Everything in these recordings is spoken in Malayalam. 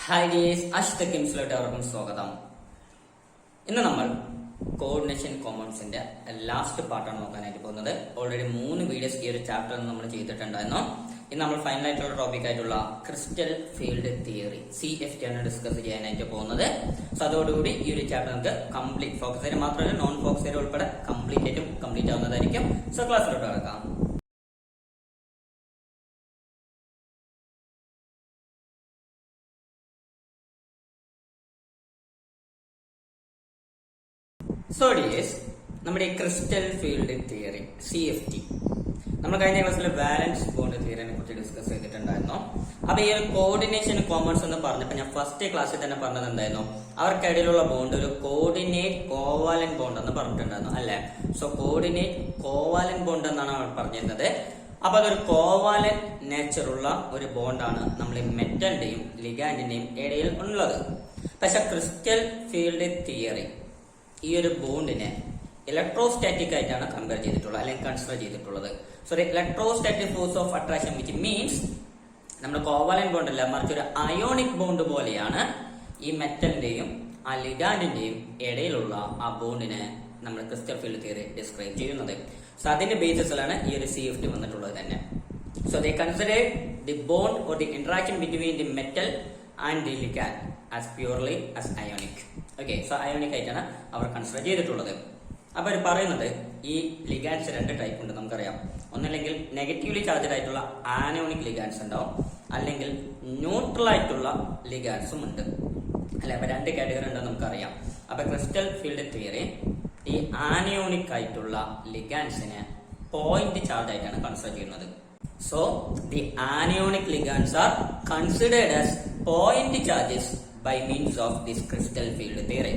ഹായ് ഡിയേഴ്സ്, അഷ്ത കിംസിലോട്ട് അവർക്കും സ്വാഗതം. ഇന്ന് നമ്മൾ കോർഡിനേഷൻ കോമ്പൗണ്ട്സിന്റെ ലാസ്റ്റ് പാർട്ടാണ് നോക്കാനായിട്ട് പോകുന്നത്. ഓൾറെഡി 3 വീഡിയോസ് ഈ ഒരു ചാപ്റ്ററിൽ നമ്മൾ ചെയ്തിട്ടുണ്ടായിരുന്നു. ഇന്ന് നമ്മൾ ഫൈനൽ ആയിട്ടുള്ള ടോപ്പിക് ആയിട്ടുള്ള ക്രിസ്റ്റൽ ഫീൽഡ് തിയറി CFT ആണ് ഡിസ്കസ് ചെയ്യാനായിട്ട് പോകുന്നത്. സോ അതോടുകൂടി ഈ ഒരു ചാപ്റ്റർ നമുക്ക് കംപ്ലീറ്റ് ഫോക്കസ് ഏരിയ മാത്രമല്ല നോൺ ഫോക്കസ് ഏരിയ ഉൾപ്പെടെ കംപ്ലീറ്റ് ആവുന്നതായിരിക്കും. സോ ക്ലാസ്സിലോട്ട് കിടക്കാം. സോ ഡിയേഴ്സ്, നമ്മുടെ ഈ ക്രിസ്റ്റൽ ഫീൽഡ് തിയറി CFT നമ്മൾ കഴിഞ്ഞ ക്ലാസ്സിൽ വാലൻസ് ബോണ്ട് തിയറിനെ കുറിച്ച് ഡിസ്കസ് ചെയ്തിട്ടുണ്ടായിരുന്നു. അപ്പൊ ഈ ഒരു കോർഡിനേഷൻ കോമ്പൗണ്ട്സ് എന്ന് പറഞ്ഞപ്പോൾ ഞാൻ ഫസ്റ്റ് ക്ലാസ്സിൽ തന്നെ പറഞ്ഞത് എന്തായിരുന്നു, അവർക്കിടയിലുള്ള ബോണ്ട് ഒരു കോർഡിനേറ്റ് കോവാലന്റ് ബോണ്ട് എന്ന് പറഞ്ഞിട്ടുണ്ടായിരുന്നു അല്ലെ. സോ കോർഡിനേറ്റ് കോവാലന്റ് ബോണ്ട് എന്നാണ് അവർ പറഞ്ഞിരുന്നത്. അപ്പൊ അതൊരു കോവാലന്റ് നേച്ചറുള്ള ഒരു ബോണ്ടാണ് നമ്മൾ മെറ്റലിന്റെയും ലിഗാൻഡിന്റെയും ഇടയിൽ ഉള്ളത്. പക്ഷെ ക്രിസ്റ്റൽ ഫീൽഡ് തിയറി ഈ ഒരു ബോണ്ടിനെ ഇലക്ട്രോസ്റ്റാറ്റിക് ആയിട്ടാണ് കമ്പയർ ചെയ്തിട്ടുള്ളത് അല്ലെങ്കിൽ കൺസിഡർ ചെയ്തിട്ടുള്ളത്. So electrostatic force of attraction which means നമ്മുടെ കോവാലന്റ് ബോണ്ട് അല്ല, മറിച്ച് ഒരു അയോണിക് ബോണ്ട് പോലെയാണ് ഈ മെറ്റലിന്റെയും ആ ലിഗാൻഡിന്റെയും ഇടയിലുള്ള ആ ബോണ്ടിനെ നമ്മൾ ക്രിസ്റ്റൽ ഫീൽഡ് തിയറി ഡിസ്ക്രൈബ് ചെയ്യുന്നത്. സോ അതിന്റെ ബേസിസിലാണ് ഈ ഒരു CFT വന്നിട്ടുള്ളത് തന്നെ. So they consider the bond or the interaction between the metal and the ligand as purely as ionic. Okay, so ionic ആയിട്ടാണ് അവർ കൺസിഡർ ചെയ്തിട്ടുള്ളത്. അപ്പൊ അവർ പറയുന്നത് ഈ ലിഗാൻഡ്സ് 2 ടൈപ്പ് ഉണ്ട് നമുക്കറിയാം. ഒന്നല്ലെങ്കിൽ നെഗറ്റീവ്ലി ചാർജഡ് ആയിട്ടുള്ള ആനോണിക് ലിഗാൻഡ്സ് ഉണ്ടാവും, അല്ലെങ്കിൽ ന്യൂട്രൽ ആയിട്ടുള്ള ലിഗാൻഡ്സും ഉണ്ട് അല്ലെ. അപ്പൊ 2 കാറ്റഗറി ഉണ്ടെന്ന് നമുക്കറിയാം. അപ്പൊ ക്രിസ്റ്റൽ ഫീൽഡ് തിയറി ഈ ആനയോണിക് ആയിട്ടുള്ള ലിഗാൻഡ്സിനെ പോയിന്റ് ചാർജ് ആയിട്ടാണ് കൺസിഡർ ചെയ്യുന്നത്. So the anionic ligands are considered as point charges by means of this crystal field theory.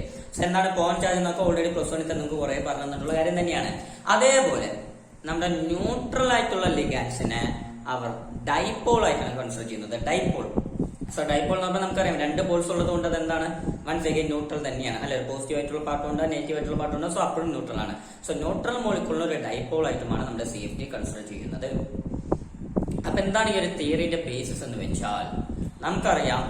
എന്താണ് പോയിന്റ് ചാർജ് എന്നൊക്കെ ഓൾറെഡി പ്ലസ് വണ്ണിൽ നമുക്ക് കുറെ പറഞ്ഞു തന്നിട്ടുള്ള കാര്യം തന്നെയാണ്. അതേപോലെ നമ്മുടെ ന്യൂട്രൽ ആയിട്ടുള്ള ലിഗാൻഡ്സിനെ അവർ ഡൈപോൾ ആയിട്ടാണ് കൺസിഡർ ചെയ്യുന്നത്. ഡൈപോൾ. സോ ഡൈപോൾ എന്ന് പറഞ്ഞാൽ നമുക്കറിയാം 2 പോൾസ് ഉള്ളത് കൊണ്ട് അത് എന്താണ് വൺസ് അഗൈൻ ന്യൂട്രൽ തന്നെയാണ് അല്ലെ. പോസിറ്റീവ് ആയിട്ടുള്ള പാർട്ടുണ്ട്, നെഗറ്റീവ് ആയിട്ടുള്ള പാർട്ടുണ്ട്. സോ അപ്പോഴും ന്യൂട്രൽ ആണ്. സോ ന്യൂട്രൽ മോളിക്കുള്ള ഒരു ഡൈപോൾ ആയിട്ടുമാണ് നമ്മുടെ CFT കൺസിഡർ ചെയ്യുന്നത്. അപ്പൊ എന്താണ് ഈ ഒരു തിയറിന്റെ ബേസിസ് എന്ന് വെച്ചാൽ, നമുക്കറിയാം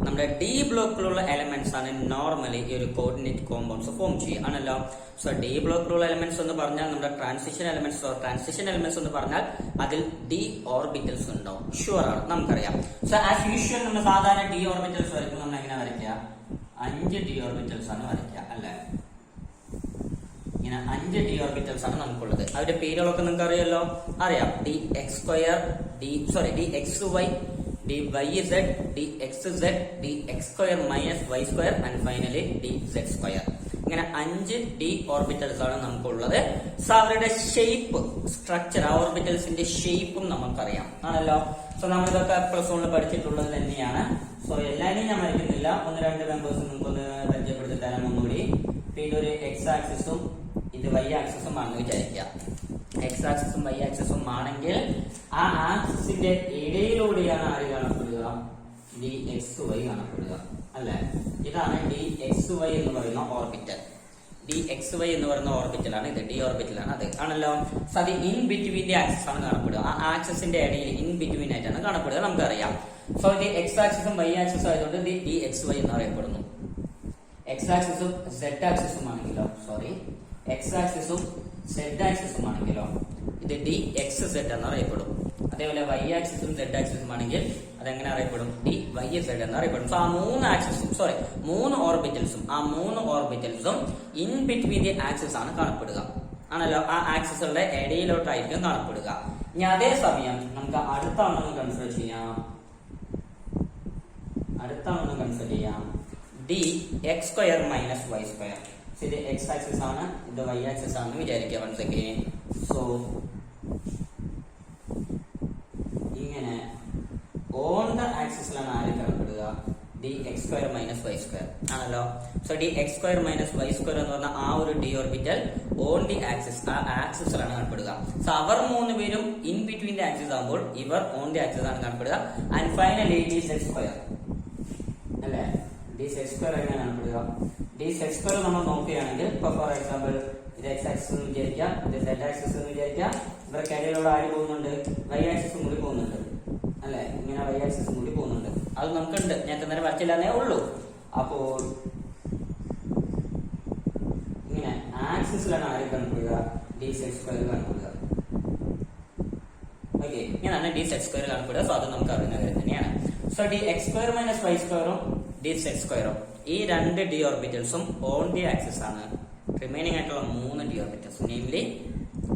നമ്മുടെ D ബ്ലോക്കിലുള്ള എലമെന്റ്സ് ആണ് നോർമലി ഈ ഒരു കോർഡിനേറ്റ് കോമ്പൗണ്ട്സ് ഫോം ചെയ്യുക ആണല്ലോ. സോ D ബ്ലോക്കിലുള്ള എലമെന്റ്സ് എന്ന് പറഞ്ഞാൽ നമ്മുടെ ട്രാൻസിഷൻ എലമെന്റ്സ് എന്ന് പറഞ്ഞാൽ അതിൽ D ഓർബിറ്റൽസ് ഉണ്ടാവും. ഷുവർ ആണ്, നമുക്കറിയാം. സോ ആസ് യൂഷ്വൽ നമ്മൾ സാധാരണ D ഓർബിറ്റൽസ് വരയ്ക്കും. നമ്മൾ എങ്ങനെ വരയ്ക്കുക? 5 D ഓർബിറ്റൽസ് ആണ് വരയ്ക്കുക അല്ലെ. ഇങ്ങനെ 5 D ഓർബിറ്റൽസ് ആണ് നമുക്കുള്ളത്. അവരുടെ പേരുകളൊക്കെ നിങ്ങൾക്ക് അറിയാലോ, അറിയാം. dx2, dxy, dyz, dxz, dx2 minus y2 and finally dz2. ഇങ്ങനെ 5 D ഓർബിറ്റൽസ് ആണ് നമുക്കുള്ളത്. സോ അവരുടെ ഷേപ്പ്, സ്ട്രക്ചർ, ആ ഓർബിറ്റൽസിന്റെ ഷേപ്പും നമുക്കറിയാം ആണല്ലോ. സോ നമ്മളിതൊക്കെ പ്ലസ് 1 പഠിച്ചിട്ടുള്ളത് തന്നെയാണ്. സോ എല്ലാവരെയും ഞാൻ വരയ്ക്കുന്നില്ല, 1-2 മെമ്പേഴ്സ് നമുക്കൊന്ന് പരിചയപ്പെടുത്തി തരാം ഒന്നുകൂടി. ഇതൊരു എക്സ് ആക്സിസും ഇത് y ആക്സിസും ആണെന്ന് വിചാരിക്കുക. എക്സ് ആക്സിസും y ആക്സിസും ആണെങ്കിൽ ആ ആക്സിസിന്റെ ഇടയിലൂടെയാണ് ആര് കാണപ്പെടുക? dxy കാണപ്പെടുക അല്ലെ. ഇതാണ് dxy എന്ന് പറയുന്ന ഓർബിറ്റൽ. dxy എന്ന് പറയുന്ന ഓർബിറ്റലാണ് ഇത്. D ഓർബിറ്റലാണ് അത് ആണല്ലോ. സോ അത് ഇൻ ബിറ്റ്വീൻ ദി ആക്സിസ് ആണ് കാണപ്പെടുക. ആ ആക്സിസിന്റെ ഇടയിൽ ഇൻ ബിറ്റ്വീൻ ആയിട്ടാണ് കാണപ്പെടുക, നമുക്കറിയാം. സോ ഇത് എക്സ് ആക്സിസും y ആക്സിസും ആയതുകൊണ്ട് dxy എന്ന് അറിയപ്പെടുന്നു. എക്സ് ആക്സിസും z ആക്സിസും ആണെങ്കിലോ എക്സ് ആക്സിസും z ആക്സിസും ആണെങ്കിലോ ഇത് dxz എന്ന് അറിയപ്പെടും. അതേപോലെ y ആക്സിസും z ആക്സിസും ആണെങ്കിൽ അതെങ്ങനെ അറിയപ്പെടും? dyz എന്ന് അറിയപ്പെടും. സോ ആ 3 ഓർബിറ്റൽസും ഇൻ ബിറ്റ്വീൻ ദി ആക്സിസ് ആണ് കാണപ്പെടുക ആണല്ലോ. ആ ആക്സിസുകളുടെ ഇടയിലോട്ടായിരിക്കും കാണപ്പെടുക. ഇനി അതേ സമയം നമുക്ക് അടുത്താണെന്ന് കൺസിഡർ ചെയ്യാം. dx2 minus y2. ഇത് എക്സ് ആക്സിസ് ആണ്, ഇത് y ആക്സിസ് ആണെന്ന് വിചാരിക്കുക. One second. സോ ഇങ്ങനെ ഓൺ ദ ആക്സിസിലാണ് ആര് കാണപ്പെടുക? dx2 minus y2 ആണല്ലോ. സോ dx2 minus y2 എന്ന് പറഞ്ഞ ആ ഒരു D orbital on the axis, ആ ആക്സിസിലാണ് കാണപ്പെടുക. സോ അവർ 3 പേരും ഇൻ ബിറ്റ്വീൻ ദി ആക്സിസ് ആകുമ്പോൾ ഇവർ ഓൺ ദി ആക്സിസ് ആണ് കാണപ്പെടുക. ആൻഡ് ഫൈനലി dz2 അല്ലെ. dz2 എങ്ങനെ കാണപ്പെടുക? dz2 നമ്മൾ നോക്കുകയാണെങ്കിൽ ഇപ്പൊ ഫോർ എക്സാമ്പിൾ ഇത് എക്സ് ആക്സിസ് എന്ന് വിചാരിക്കാം, ഇത് z ആക്സിസ് എന്ന് വിചാരിക്കാം. ഇവർക്ക് ഇടയിലുള്ള ആര് പോകുന്നുണ്ട്? y ആക്സിസും കൂടി പോകുന്നുണ്ട് അല്ലെ. ഇങ്ങനെ y ആക്സിസും കൂടി പോകുന്നുണ്ട്. അത് നമുക്കുണ്ട്, നേരത്തെ നേരം വരച്ചില്ലാന്നേ ഉള്ളൂ. അപ്പോൾ ഇങ്ങനെ ആക്സിസിലാണ് ആര് കണക്കുക, d(z²) കണക്കുക. ഓക്കെ, ഇങ്ങനെയാണ് d(z²) കണക്കുക. സോ അത് നമുക്ക് അറിയുന്ന കാര്യം തന്നെയാണ്. സോ dx² - y² d(z²) ഈ രണ്ട് d ഓർബിറ്റൽസും ഓൺ ദി ആക്സിസ് ആണ്. റിമൈനിങ് ആയിട്ടുള്ള 3 d orbitals, namely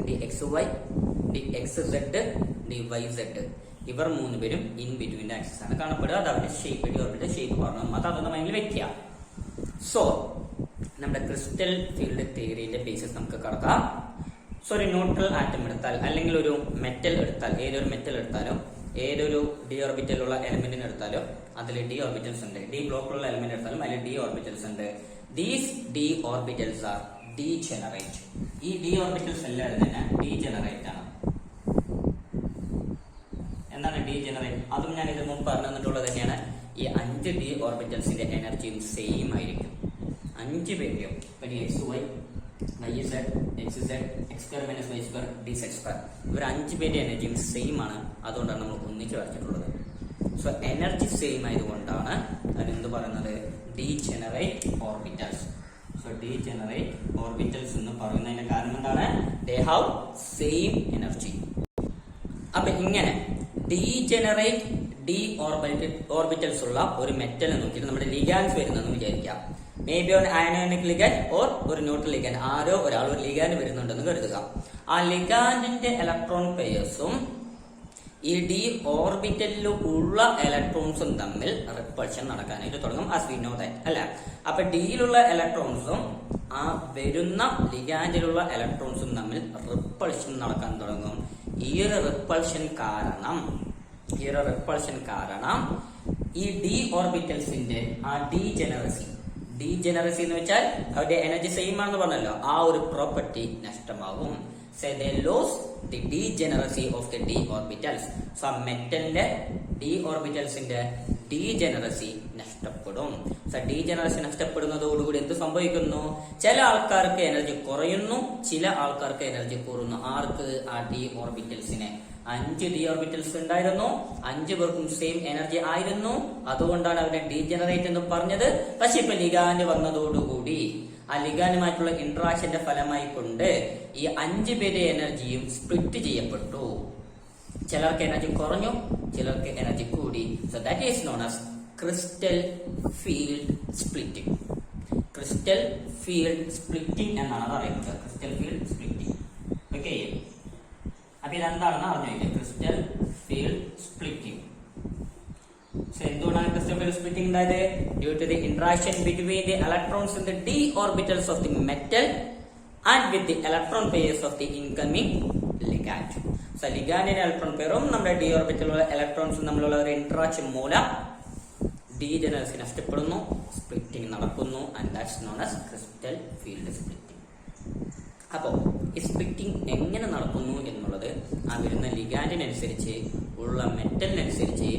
dxy, dxz, dyz, ഇവർ 3 പേരും ഇൻ ബിറ്റ്വീൻ ആക്സിസ് ആണ് കാണപ്പെടുക. അത് അവരുടെ ഷേപ്പ്, ഡി ഓർബിറ്റൽ ഷേപ്പ് പറഞ്ഞു, അത് അതൊന്നും ഭയങ്കര വെക്കുക. സോ നമ്മുടെ ക്രിസ്റ്റൽ ഫീൽഡ് തിയറിന്റെ ബേസിസ് നമുക്ക് കടക്കാം. സോ ഒരു ന്യൂട്രൽ ആറ്റം എടുത്താൽ, അല്ലെങ്കിൽ ഒരു മെറ്റൽ എടുത്താൽ, ഏതൊരു മെറ്റൽ എടുത്താലും ഏതൊരു ഡി ഓർബിറ്റലുള്ള എലിമെന്റിന് എടുത്താലും അതിൽ ഡി ഓർബിറ്റൽസ് ഉണ്ട്. ഡി ബ്ലോക്കുള്ള എലിമെന്റ് എടുത്താലും അതിൽ ഡി ഓർബിറ്റൽസ് ഉണ്ട്. These D orbitals R degenerate. ഈ ഡി ഓർബിറ്റൽസ് എല്ലാവരും തന്നെ ഡീജനറേറ്റ് ആണ്. എന്താണ് ഡീജനറേറ്റ്? അതും ഞാൻ ഇതിന് മുമ്പ് പറഞ്ഞു തന്നിട്ടുള്ളത് തന്നെയാണ്. ഈ 5 ഡി ഓർബിറ്റൽസിന്റെ എനർജിയും സെയിം ആയിരിക്കും. 5 പേരെയും xy, yz, xz, x² - y² dz², ഇവർ 5 പേരുടെ എനർജിയും സെയിം ആണ്. അതുകൊണ്ടാണ് നമ്മൾ ഒന്നിച്ച് വരച്ചിട്ടുള്ളത്. സോ എനർജി സെയിം ആയതുകൊണ്ടാണ് അതിനെന്ത് പറയുന്നത്, degenerate orbitals. So degenerate orbitals എന്ന് പറയുന്നതിന്റെ കാരണം എന്താണ്, ദേ ഹാവ് സെയിം എനർജി. അപ്പൊ ഇങ്ങനെ ഡീജനറേറ്റ് ഡി ഓർബിറ്റൽസ് ഉള്ള ഒരു മെറ്റൽ നോക്കിയിട്ട് നമ്മുടെ ലിഗാൻസ് വരുന്നെന്ന് വിചാരിക്കാം. മേ ബി ഒരു അയണോണിക് ലിഗാൻഡ് ഓർ ഒരു ന്യൂട്രൽ ലിഗാൻഡ്, ആരോ ഒരാൾ ഒരു ലിഗാൻഡ് വരുന്നുണ്ടെന്ന് കരുതുക. ആ ലിഗാൻഡിന്റെ ഇലക്ട്രോൺ പെയർസും ഈ ഡി ഓർബിറ്റലിൽ ഉള്ള ഇലക്ട്രോൺസും തമ്മിൽ റിപ്പൾഷൻ നടക്കാനായിട്ട് തുടങ്ങും. ആസ് വി നോ ദാറ്റ്, അല്ല? അപ്പൊ ഡിയിലുള്ള ഇലക്ട്രോൺസും ആ വരുന്ന ലിഗാൻഡിലുള്ള ഇലക്ട്രോൺസും തമ്മിൽ റിപ്പൾഷൻ നടക്കാൻ തുടങ്ങും. ഈ ഒരു റിപ്പൾഷൻ കാരണം ഈ ഡി ഓർബിറ്റൽസിന്റെ ആ ഡീജനറസി എന്ന് വെച്ചാൽ അവരുടെ എനർജി സെയിം ആണെന്ന് പറഞ്ഞല്ലോ, ആ ഒരു പ്രോപ്പർട്ടി നഷ്ടമാകും. So they lose the degeneracy of the d orbitals. So മെറ്റലിന്റെ d ഓർബിറ്റൽസിന്റെ ഡീജനറസി നഷ്ടപ്പെടും. സോ ഡീജനറസി നഷ്ടപ്പെടുന്നതോടുകൂടി എന്ത് സംഭവിക്കുന്നു, ചില ആൾക്കാർക്ക് എനർജി കുറയുന്നു, ചില ആൾക്കാർക്ക് എനർജി കൂടുന്നു. ആർക്ക്? ആ ഡി ഓർബിറ്റൽസിനെ. 5 ഡി ഓർബിറ്റൽസ് ഉണ്ടായിരുന്നു, 5 പേർക്കും സെയിം എനർജി ആയിരുന്നു. അതുകൊണ്ടാണ് അവരെ ഡീജനറേറ്റ് എന്ന് പറഞ്ഞത്. പക്ഷെ ഇപ്പൊ ലിഗാൻഡ് വന്നതോടുകൂടി ആ ലിഗാനുമായിട്ടുള്ള ഇന്ററാക്ഷന്റെ ഫലമായി കൊണ്ട് ഈ 5 പേരുടെ എനർജിയും സ്പ്ലിറ്റ് ചെയ്യപ്പെട്ടു. ചിലർക്ക് എനർജി കുറഞ്ഞു, ചിലർക്ക് എനർജി കൂടി. So that is known as crystal field splitting. Crystal field splitting എന്നാണ് അത് അറിയുന്നത്. Crystal field splitting. ഓക്കെ, അപ്പൊ ഇതെന്താണെന്ന് അറിഞ്ഞു. Crystal field splitting. So എന്തുകൊണ്ടാണ് ക്രിസ്റ്റൽ ഫീൽഡ് സ്പ്ലിറ്റിംഗ് ഉണ്ടായത്? Due to the interaction between the electrons in the d orbitals of the metal and with the electron pairs of the incoming ligand. So ലിഗാൻഡിന്റെ ഇലക്ട്രോൺ പെയറും നമ്മുടെ ഡി ഓർബിറ്റലുള്ള ഇലക്ട്രോൺസും തമ്മിലുള്ള ഒരു ഇന്ററാക്ഷൻ മൂലം ഡീജനറസി നഷ്ടപ്പെടുന്നു, സ്പ്ലിറ്റിംഗ് നടക്കുന്നു. And that's known as crystal field splitting. അപ്പോ ഈ സ്പ്ലിറ്റിംഗ് എങ്ങനെ നടക്കുന്നു എന്നുള്ളത് ആ വരുന്ന ലിഗാൻഡിനനുസരിച്ച് ഉള്ള മെറ്റലിനനുസരിച്ച്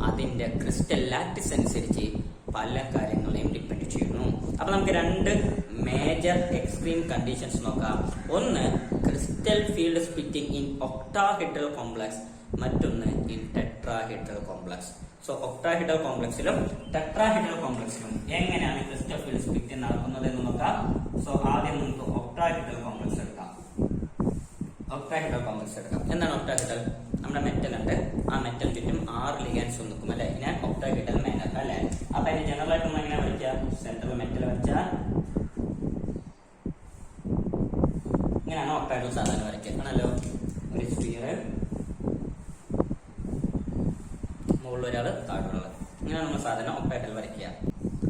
അതിന്റെ ക്രിസ്റ്റൽ ലാറ്റിസ് അനുസരിച്ച് പല കാര്യങ്ങളെയും ഡിപ്പെൻഡ് ചെയ്യുന്നു. അപ്പൊ നമുക്ക് 2 മേജർ എക്സ്ട്രീം കണ്ടീഷൻസ് നോക്കാം. ഒന്ന് crystal field splitting in octahedral complex, മറ്റൊന്ന് in tetrahedral complex. So octahedral കോംപ്ലക്സിലും ടെട്രാഹെഡ്രൽ കോംപ്ലക്സിലും എങ്ങനെയാണ് ക്രിസ്റ്റൽ ഫീൽഡ് സ്പ്ലിറ്റിംഗ് നടക്കുന്നത് എന്ന് നോക്കാം. സോ ആദ്യം നമുക്ക് ഒക്ടാഹെഡ്രൽ കോംപ്ലക്സ് എടുക്കാം. എന്താണ് ഒക്ടാഹെഡ്രൽ? നമ്മുടെ മെറ്റൽ ഉണ്ട്, ആ മെറ്റൽ ചുറ്റും 6 ലിഗാൻസ് നിൽക്കും, അല്ലെ? ഇതിനെ ഒക്ടാഹെഡ്രൽ മാനർ, അല്ലെ? അപ്പൊ അതിന് ജനറൽ ആയിട്ട് നമ്മൾ എങ്ങനെ വരയ്ക്കാം? സെന്ററിൽ മെറ്റൽ വരച്ചാൽ ഇങ്ങനെയാണ് ഒക്ടാഹെഡ്രൽ സാധാരണ വരയ്ക്കുക, ആണല്ലോ. ഒരു സ്ഫിയർ, മുകളിൽ ഒരാള്, താഴെയുള്ളത്, ഇങ്ങനെയാണ് നമ്മൾ സാധാരണ ഒക്ടാഹെഡ്രൽ വരയ്ക്കുക.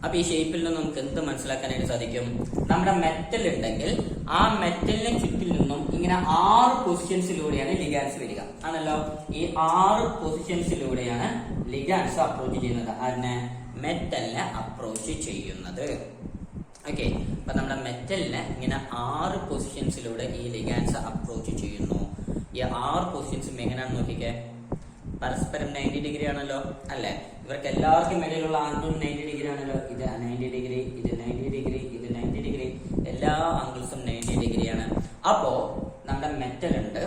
അപ്പൊ ഈ ഷേപ്പിൽ നിന്ന് നമുക്ക് എന്ത് മനസ്സിലാക്കാനായിട്ട് സാധിക്കും? നമ്മുടെ മെറ്റൽ ഉണ്ടെങ്കിൽ ആ മെറ്റലിനെ ചുറ്റിൽ നിന്നും ഇങ്ങനെ 6 പൊസിഷൻസിലൂടെയാണ് ലിഗാൻസ് വരിക, ആണല്ലോ. ഈ 6 പൊസിഷൻസിലൂടെയാണ് ലിഗാൻസ് അപ്രോച്ച് ചെയ്യുന്നത്. അതിനെ മെറ്റലിനെ അപ്രോച്ച് ചെയ്യുന്നത്. ഓക്കെ, അപ്പൊ നമ്മുടെ മെറ്റലിനെ ഇങ്ങനെ 6 പൊസിഷൻസിലൂടെ ഈ ലിഗാൻസ് അപ്രോച്ച് ചെയ്യുന്നു. ഈ 6 പൊസിഷൻസും എങ്ങനെയാണെന്ന് നോക്കിക്കേ. പരസ്പരം 90 ഡിഗ്രി ആണല്ലോ, അല്ലെ? ഇവർക്ക് എല്ലാവർക്കും ഇടയിലുള്ള ആംഗിൾ 90 ഡിഗ്രി ആണല്ലോ. ഇത് 90 ഡിഗ്രി, ഇത് 90 ഡിഗ്രി, ഇത് 90 ഡിഗ്രി, എല്ലാ ആംഗിൾസും 90 ഡിഗ്രിയാണ്. അപ്പോ നമ്മുടെ മെറ്റൽ ഉണ്ട്,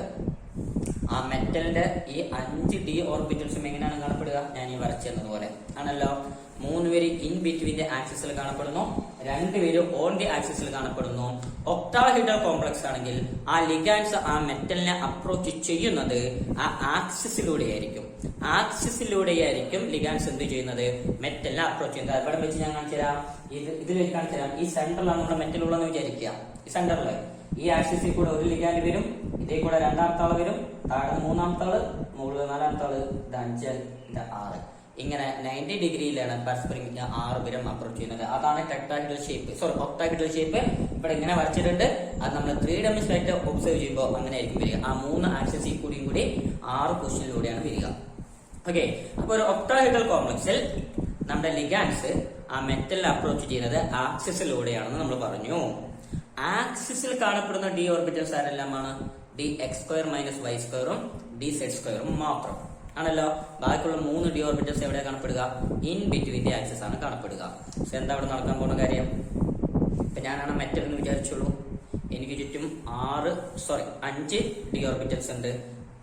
ആ മെറ്റലിന്റെ ഈ 5 d ഓർബിറ്റൽസും എങ്ങനെയാണ് കാണപ്പെടുക? ഞാൻ ഈ വരച്ചതുപോലെ ആണല്ലോ. 3 പേര് ഇൻ ബിറ്റ്വീൻ ദി ആക്സിസിൽ കാണപ്പെടുന്നു, 2 പേര് ഓൺ ദി ആക്സിസിൽ കാണപ്പെടുന്നു. ഒക്ടാഹെഡ്രൽ കോംപ്ലക്സ് ആണെങ്കിൽ ആ ലിഗാൻഡ്സ് ആ മെറ്റലിനെ അപ്രോച്ച് ചെയ്യുന്നത് ആ ആക്സിസിലൂടെയായിരിക്കും. ആക്സിസിലൂടെയായിരിക്കും ലിഗാൻഡ്സ് എന്ത് ചെയ്യുന്നത്? മെറ്റലിനെ അപ്രോച്ച് ചെയ്യുന്നത്. അവിടെ വെച്ച് ഞാൻ കാണിച്ചു തരാം. ഇതിൽ വെച്ച് കാണിച്ചു തരാം. ഈ സെന്ററിലാണ് നമ്മുടെ മെറ്റൽ ഉള്ളതെന്ന് വിചാരിക്കുക. ഈ സെന്ററിൽ ഈ ആക്സിസിൽ കൂടെ ഒരു ലിഗാൻഡ് വരും, ഇതേ കൂടെ രണ്ടാമത്തെ ആള് വരും, താഴെ മൂന്നാമത്തെ ആള്, മുകളിൽ നാലാമത്തെ ആള്, ഇത് 5, ഇത് 6. ഇങ്ങനെ 90 ഡിഗ്രിയിലാണ് പരസ്പരം 6 പേരും അപ്രോച്ച് ചെയ്യുന്നത്. അതാണ് ടെട്രാഹെഡ്രൽ ഷേപ്പ്, ഒക്ടാഹെഡ്രൽ ഷേപ്പ്. ഇവിടെ ഇങ്ങനെ വരച്ചിട്ടുണ്ട്. അത് നമ്മൾ 3 ഡയമെൻഷനായിട്ട് ഒബ്സർവ് ചെയ്യുമ്പോൾ അങ്ങനെ ആയിരിക്കും വരിക. ആ 3 ആക്സിസിൽ കൂടി 6 പൊസിഷനിലൂടെയാണ് വരിക. ഓക്കെ, അപ്പൊ ഒരു ഒക്ടാഹെഡ്രൽ കോംപ്ലക്സിൽ നമ്മുടെ ലിഗാൻഡ്സ് ആ മെറ്റലിനെ അപ്രോച്ച് ചെയ്യുന്നത് ആക്സിസിലൂടെയാണെന്ന് നമ്മൾ പറഞ്ഞു. ആക്സിസിൽ കാണപ്പെടുന്ന d orbitals ആരെല്ലാമാണ്? dx² - y² dz² മാത്രം ആണല്ലോ. ബാക്കിയുള്ള 3 d ഓർബിറ്റൽസ് എവിടെ കാണപ്പെടുക? ഇൻ ബിറ്റ്വീൻ ദി ആക്സിസ് ആണ് കാണപ്പെടുക. സോ എന്താ അവിടെ നടക്കാൻ പോകുന്ന കാര്യം? ഇപ്പൊ ഞാനാണ് മെറ്റൽ എന്ന് വിചാരിച്ചുള്ളൂ. എനിക്ക് ചുറ്റും 5 d ഓർബിറ്റൽസ് ഉണ്ട്.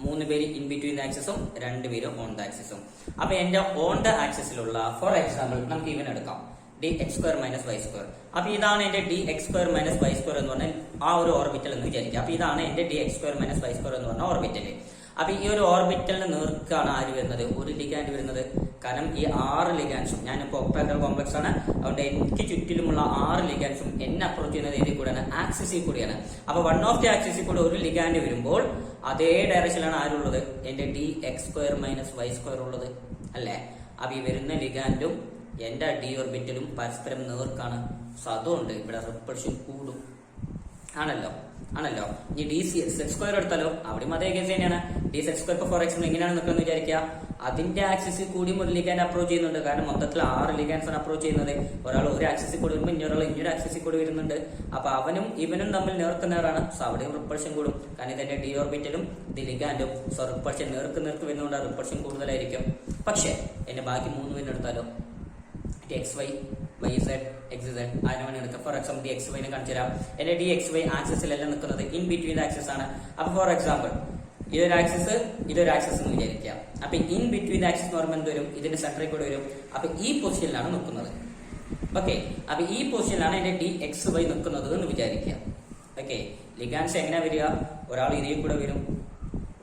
3 പേര് ഇൻ ബിറ്റ്വീൻ ദി ആക്സിസും 2 പേര് ഓൺ ദി ആക്സിസും. അപ്പൊ എന്റെ ഓൺ ദി ആക്സിസിലുള്ള ഫോർ എക്സാമ്പിൾ നമുക്ക് ഇവൻ എടുക്കാം, dx² - y². അപ്പൊ ഇതാണ് എന്റെ dx² - y² എന്ന് പറഞ്ഞാൽ ആ ഒരു ഓർബിറ്റൽ എന്ന് വിചാരിക്കുക. അപ്പൊ ഇതാണ് എന്റെ dx² - y² എന്ന് പറഞ്ഞ ഓർബിറ്റൽ. അപ്പൊ ഈ ഒരു ഓർബിറ്റലിന് നേർക്കാണ് ആര് വരുന്നത്? ഒരു ലിഗാൻഡ് വരുന്നത്. കാരണം ഈ 6 ലിഗാൻഡ്സും, ഞാനിപ്പോ ഒക്ടാഹെഡ്രൽ കോംപ്ലക്സ് ആണ്, അതുകൊണ്ട് എനിക്ക് ചുറ്റിലുമുള്ള 6 ലിഗാൻഡ്സും എന്നെ അപ്രോച്ച് ചെയ്യുന്നത് ഏതിൽ കൂടെയാണ്? ആക്സിസിൽ കൂടിയാണ്. അപ്പൊ വൺ ഓഫ് ദി ആക്സിസിൽ കൂടെ ഒരു ലിഗാൻഡ് വരുമ്പോൾ അതേ ഡയറക്ഷനിലാണ് ആരുള്ളത്? എന്റെ dx² - y² ഉള്ളത് അല്ലേ? അപ്പൊ ഈ വരുന്ന ലിഗാൻഡും എന്റെ d ഓർബിറ്റലും പരസ്പരം നേർക്കാണ്. സോ അതുകൊണ്ട് ഇവിടെ റിപ്പൾഷൻ കൂടും ആണല്ലോ. ഇനി dz² എടുത്താലോ? അവിടെയും അതേ കേസ് തന്നെയാണ്. dz² ഫോർ എക്സാമ്പിൾ എങ്ങനെയാണ് നിൽക്കുന്നത് വിചാരിക്കുക. അതിന്റെ ആക്സിസിൽ കൂടിയും ഒരു ലിഗാൻഡ് അപ്രോച്ച് ചെയ്യുന്നുണ്ട്. കാരണം മൊത്തത്തിൽ 6 ലിഗാൻഡ്സ് ആണ് അപ്രോച്ച് ചെയ്യുന്നത്. ഒരാൾ ഒരു ആക്സിസിൽ കൂടി വരുമ്പോൾ ഇന്നൊരാൾ ഇന്നൊരു ആക്സിസിൽ കൂടി വരുന്നുണ്ട്. അപ്പൊ അവനും ഇവനും തമ്മിൽ നേർക്കുനേറാണ്. സോ അവിടെയും റിപ്പൾഷൻ കൂടും. കാരണം ഇതെന്റെ d ഓർബിറ്റലും ഇത് ലിഗാൻഡും. സോ റിപ്പൾഷൻ നേർക്ക് വരുന്നതുകൊണ്ട് റിപ്പൾഷൻ കൂടുതലായിരിക്കും. പക്ഷെ എന്റെ ബാക്കി 3 പേരും എടുത്താലോ? xy, yz, xz അതിനെ എടുക്കാം. ഫോർ എക്സാമ്പിൾ dxy കാണിച്ചു തരാം. എന്റെ dxy ആക്സിസിലെല്ലാം നിൽക്കുന്നത് ഇൻ ബിറ്റ്വീൻ ആക്സിസ് ആണ്. അപ്പൊ ഫോർ എക്സാമ്പിൾ ഇതൊരു ആക്സിസ് എന്ന് വിചാരിക്കുക. അപ്പൊ ഇൻ ബിറ്റ്വീൻ ആക്സിസ് എന്ന് പറയുമ്പോൾ എന്ത് വരും? ഇതിന്റെ സെന്ററിൽ കൂടെ വരും. അപ്പൊ ഈ പൊസിഷനിലാണ് നിൽക്കുന്നത്. ഓക്കെ, അപ്പൊ ഈ പൊസിഷനിലാണ് എന്റെ dxy നിൽക്കുന്നത് എന്ന് വിചാരിക്കുക. ഓക്കെ, ലിഗാൻഡ്സ് എങ്ങനെ വരിക? ഒരാൾ ഇതിൽ കൂടെ വരും,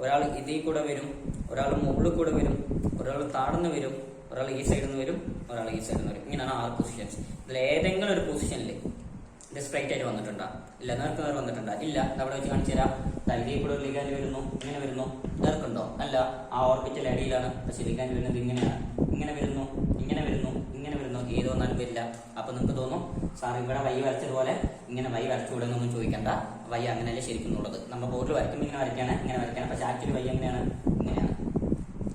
ഒരാൾ ഇതിൽ കൂടെ വരും, ഒരാൾ മുകളിൽ കൂടെ വരും, ഒരാൾ താഴ്ന്നു വരും, ഒരാൾ ഈ സൈഡിൽ നിന്ന് വരും, ഒരാൾ ഈ സൈഡിൽ നിന്ന് വരും. ഇങ്ങനെയാണ് 6 പൊസിഷൻസ്. ഇതിൽ ഏതെങ്കിലും ഒരു പൊസിഷനിൽ ഇത് സ്ട്രൈറ്റ് ആയിട്ട് വന്നിട്ടുണ്ടോ? ഇല്ല. നേർക്ക് വന്നിട്ടുണ്ടോ? ഇല്ല. അവിടെ വെച്ച് കാണിച്ചു തരാം. ഇതിൽ കൂടെ ഒരു ലിഗാൻഡ് വരുന്നു, ഇങ്ങനെ വരുന്നു. നേർക്കുണ്ടോ? അല്ല. ആ ഓർബിറ്റൽ അടിയിലാണ്. പക്ഷെ ലിഗാൻഡ് വരുന്നത് ഇങ്ങനെയാണ്. ഇങ്ങനെ വരുന്നു, ഇങ്ങനെ വരുന്നു, ഇങ്ങനെ വരുന്നു. ഏതൊന്നാലും വരില്ല. അപ്പൊ നിങ്ങൾക്ക് തോന്നും സാർ ഇവിടെ വൈ വരച്ചതുപോലെ ഇങ്ങനെ വൈ വരച്ചുകൂടെ എന്നൊന്നും ചോദിക്കണ്ട. വൈ അങ്ങനെയല്ലേ ശരിക്കും ഉള്ളത്. നമ്മൾ ബോർഡിൽ വരയ്ക്കുമ്പോൾ ഇങ്ങനെ വരയ്ക്കാണ്. പക്ഷെ ആക്ച്വലി വൈ എങ്ങനെയാണ്? ഇങ്ങനെയാണ്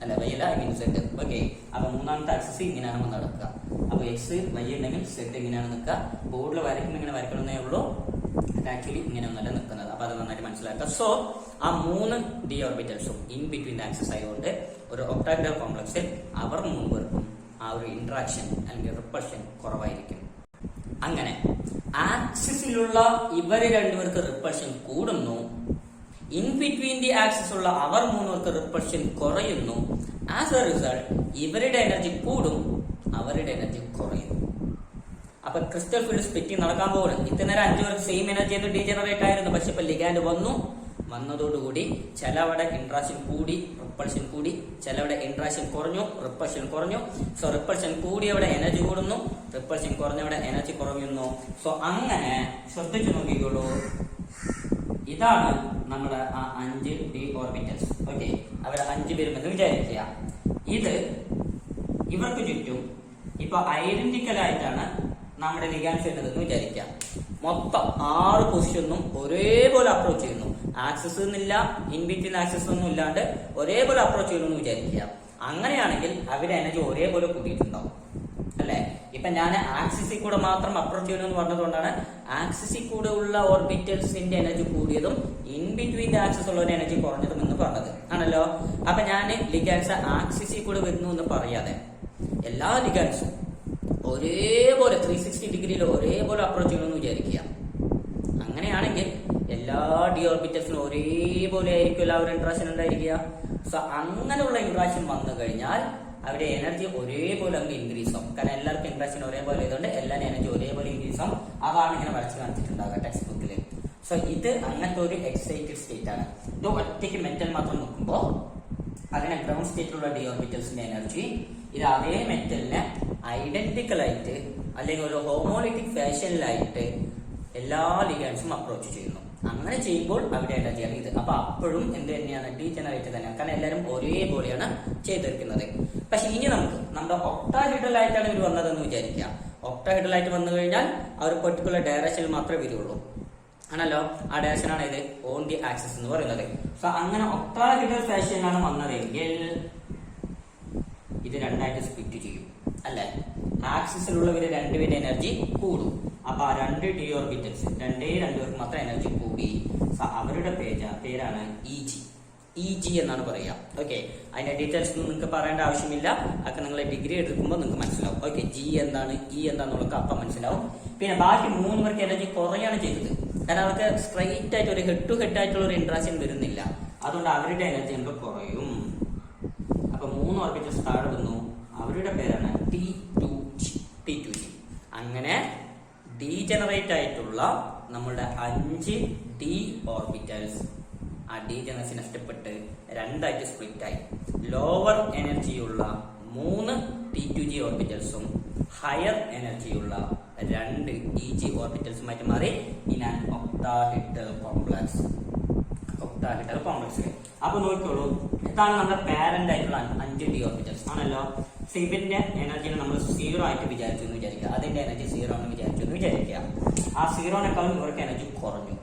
അല്ല, വൈ അല്ല, ഐ മീൻ സെറ്റ്. ഓക്കെ, അപ്പൊ മൂന്നാമത്തെ ആക്സിസ് ഇങ്ങനെയാണ് വന്ന് നടക്കുക. അപ്പൊ എക്സ് വൈ ഉണ്ടെങ്കിൽ സെറ്റ് ഇങ്ങനെയാണ് നിൽക്കുക. ബോർഡിൽ വരയ്ക്കുമ്പോൾ ഇങ്ങനെ വരക്കണമെന്നേ ഉള്ളൂ. ആക്ച്വലി ഇങ്ങനെ ഒന്നല്ല നിൽക്കുന്നത്. അപ്പൊ അത് നന്നായിട്ട് മനസ്സിലാക്കുക. സോ ആ 3 d ഓർബിറ്റൽസും ഇൻ ബിറ്റ്വീൻ ആക്സിസ് ആയതുകൊണ്ട് ഒരു ഒക്ടാഹെഡ്രൽ കോംപ്ലക്സിൽ അവർ 3 പേർക്കും ആ ഒരു ഇന്ററാക്ഷൻ അല്ലെങ്കിൽ റിപ്പൾഷൻ കുറവായിരിക്കും. അങ്ങനെ ആക്സിസിലുള്ള ഇവര് 2 പേർക്ക് റിപ്പൾഷൻ കൂടുന്നു. ഇൻ ബിറ്റ്വീൻ ദി ആക്സിസ് ഉള്ള അവർ 3 പേർക്ക് റിപ്പൾഷൻ കുറയുന്നു. ആസ് എ റിസൾട്ട് ഇവരുടെ എനർജി കൂടും, അവരുടെ എനർജി കുറയും. അപ്പൊ ക്രിസ്റ്റൽ ഫീൽഡ് സ്പ്ലിറ്റിംഗ് നടക്കാൻ പോകുന്നത്. ഇത്രനേരം 5 പേർക്ക് സെയിം എനർജി എന്ന് ഡീജനറേറ്റ് ആയിരുന്നു. പക്ഷെ ഇപ്പൊ ലിഗാൻഡ് വന്നതോടുകൂടി ചിലവിടെ ഇന്ററാക്ഷൻ കൂടി, റിപ്പൾഷൻ കൂടി, ചിലവിടെ ഇന്ററാക്ഷൻ കുറഞ്ഞു, റിപ്പൾഷൻ കുറഞ്ഞു. സോ റിപ്പൾഷൻ കൂടിയവിടെ എനർജി കൂടുന്നു, റിപ്പൾഷൻ കുറഞ്ഞവിടെ എനർജി കുറയുന്നു. സോ അങ്ങനെ ശ്രദ്ധിച്ചു നോക്കിക്കോളൂ. ഇതാണ് നമ്മുടെ ആ 5 d ഓർബിറ്റൽസ്. ഓക്കെ, അവർ 5 പേരും എന്ന് വിചാരിക്കുക. ഇത് ഇവർക്ക് ചുറ്റും ഇപ്പൊ ഐഡന്റിക്കൽ ആയിട്ടാണ് നമ്മുടെ ലിഗാൻഡ്സ് വരുന്നതെന്ന് വിചാരിക്കാം. മൊത്തം 6 പൊസിഷനും ഒരേപോലെ അപ്രോച്ച് ചെയ്യുന്നു. ആക്സിസ് എന്നില്ല, ഇൻ ബിറ്റ്വീൻ ആക്സിസ് ഒന്നും ഇല്ലാണ്ട് ഒരേപോലെ അപ്രോച്ച് ചെയ്യുന്നു എന്ന് വിചാരിക്കുക. അങ്ങനെയാണെങ്കിൽ അവരുടെ എനർജി ഒരേപോലെ കൂടിയിട്ടുണ്ടാവും അല്ലെ? ഇപ്പൊ ഞാൻ ആക്സിസിൽ കൂടെ മാത്രം അപ്രോച്ച് ചെയ്യുന്നു എന്ന് പറഞ്ഞതുകൊണ്ടാണ് ആക്സിസിൽ കൂടെ ഉള്ള ഓർബിറ്റൽസിന്റെ എനർജി കൂടിയതും ഇൻ ബിറ്റ്വീൻ ആക്സിസ് ഉള്ളവരുടെ എനർജി കുറഞ്ഞതും എന്ന് പറഞ്ഞത് ആണല്ലോ. അപ്പൊ ഞാൻ ലിഗാൻഡ്സ് ആക്സിസിൽ കൂടെ വരുന്നു എന്ന് പറയാതെ എല്ലാ ലിഗാൻഡ്സും ഒരേപോലെ 360 ഡിഗ്രിയിൽ ഒരേപോലെ അപ്രോച്ച് ചെയ്യണമെന്ന് വിചാരിക്കുക. അങ്ങനെയാണെങ്കിൽ എല്ലാ d ഓർബിറ്റൽസിന് ഒരേപോലെ ആയിരിക്കും അവർ ഇന്ററാക്ഷൻ ഉണ്ടായിരിക്കുക. സോ അങ്ങനെയുള്ള ഇന്ററാക്ഷൻ വന്നു കഴിഞ്ഞാൽ അവിടെ എനർജി ഒരേപോലെ അങ്ങ് ഇൻക്രീസ് ആവും. കാരണം എല്ലാവർക്കും ഇന്ററാക്ഷൻ ഒരേപോലെ ആയതുകൊണ്ട് എല്ലാ എനർജി ഒരേപോലെ ഇൻക്രീസ് ആവും. അതാണ് ഇങ്ങനെ വരച്ച് കാണിച്ചിട്ടുണ്ടാവുക ടെക്സ്റ്റ് ബുക്കിൽ. സോ ഇത് അങ്ങനത്തെ ഒരു എക്സൈറ്റഡ് സ്റ്റേറ്റ് ആണ്. ഇത് ഒറ്റയ്ക്ക് മെറ്റൽ മാത്രം നോക്കുമ്പോൾ അങ്ങനെ ഗ്രൗണ്ട് സ്റ്റേറ്റിലുള്ള ഡി ഓർബിറ്റൽസിന്റെ എനർജി ഇത് അതേ മെറ്റലിനെ ഐഡന്റിക്കൽ ആയിട്ട് അല്ലെങ്കിൽ ഒരു ഹോമോളിറ്റിക് ഫാഷനിലായിട്ട് എല്ലാ ലിഗാൻഡ്സും അപ്രോച്ച് ചെയ്യുന്നു. അങ്ങനെ ചെയ്യുമ്പോൾ അവിടെ എനർജിയാണ് ഇത്. അപ്പൊ അപ്പോഴും എന്ത് തന്നെയാണ് ഡീജനറേറ്റ് തന്നെയാണ്. കാരണം എല്ലാവരും ഒരേപോലെയാണ് ചെയ്തെടുക്കുന്നത്. പക്ഷെ ഇനി നമ്മുടെ ഒക്ടാഹെഡ്രൽ ആയിട്ടാണ് ഇവർ വന്നതെന്ന് വിചാരിക്കുക. ഒക്ടാഹെഡ്രൽ ആയിട്ട് വന്നു കഴിഞ്ഞാൽ ആ ഒരു പെർട്ടിക്കുലർ ഡയറക്ഷനിൽ മാത്രമേ വരുള്ളൂ ആണല്ലോ. ആ ഡയറക്ഷനാണ് ഇത് ഓൺ ദി ആക്സിസ് എന്ന് പറയുന്നത്. സോ അങ്ങനെ ഒക്ടാഹെഡ്രൽ ഫാഷനിലാണ് വന്നതെങ്കിൽ ഇത് രണ്ടായിട്ട് സ്പ്ലിറ്റ് ചെയ്യും അല്ലെ. ആക്സിസിലുള്ളവര് രണ്ടുപേരുടെ എനർജി കൂടും. അപ്പൊ ആ രണ്ട് ഡി ഓർബിറ്റൽസ് രണ്ടുപേർക്ക് മാത്രം എനർജി കൂടി. അവരുടെ പേരാണ് EG എന്നാണ് പറയുക. ഓക്കെ, അതിന്റെ ഡീറ്റെയിൽസ് ഒന്നും നിങ്ങൾക്ക് പറയേണ്ട ആവശ്യമില്ല. അതൊക്കെ നിങ്ങൾ ഡിഗ്രി എടുക്കുമ്പോൾ നിങ്ങൾക്ക് മനസ്സിലാവും. ഓക്കെ, G എന്താണ് E എന്താന്നുള്ളത് അപ്പം മനസ്സിലാവും. പിന്നെ ബാക്കി 3 പേർക്ക് എനർജി കുറയാണ് ചെയ്തത്. കാരണം അവർക്ക് സ്ട്രൈറ്റ് ആയിട്ട് ഒരു ഹെഡ് ടു ഹെഡ് ആയിട്ടുള്ള ഒരു ഇന്ററാക്ഷൻ വരുന്നില്ല. അതുകൊണ്ട് അവരുടെ എനർജി നമുക്ക് കുറയും. അപ്പൊ 3 ഓർബിറ്റൽസ് താഴെ വന്നു. അവരുടെ പേരാണ് T2G. അങ്ങനെ ഡീജനറേറ്റ് ആയിട്ടുള്ള നമ്മളുടെ 5 ഡി ഓർബിറ്റൽസ് ആ ഡീജനറേഷൻ നഷ്ടപ്പെട്ട് രണ്ടായിട്ട് സ്പ്ലിറ്റ് ആയി. ലോവർ എനർജിയുള്ള 3 T2G ഓർബിറ്റൽസും ഹയർ എനർജിയുള്ള 2 EG ഓർബിറ്റൽസുമായിട്ട് മാറി ഇൻ ആൻ ഒക്ടാഹെഡ്രൽ കോംപ്ലക്സ്. അപ്പൊ നോക്കിക്കോളൂ, ഇതാണ് നമ്മുടെ പാരന്റ് ആയിട്ടുള്ള 5 ഡി ഓർബിറ്റൽസ് ആണല്ലോ. ഇവന്റെ എനർജിനെ നമ്മൾ 0 ആയിട്ട് വിചാരിച്ചു എന്ന് വിചാരിക്കുക. അതിന്റെ എനർജി 0 ആണെന്ന് വിചാരിച്ചു എന്ന് വിചാരിക്കുക. ആ 0നേക്കാളും ഇവർക്ക് എനർജി കുറഞ്ഞു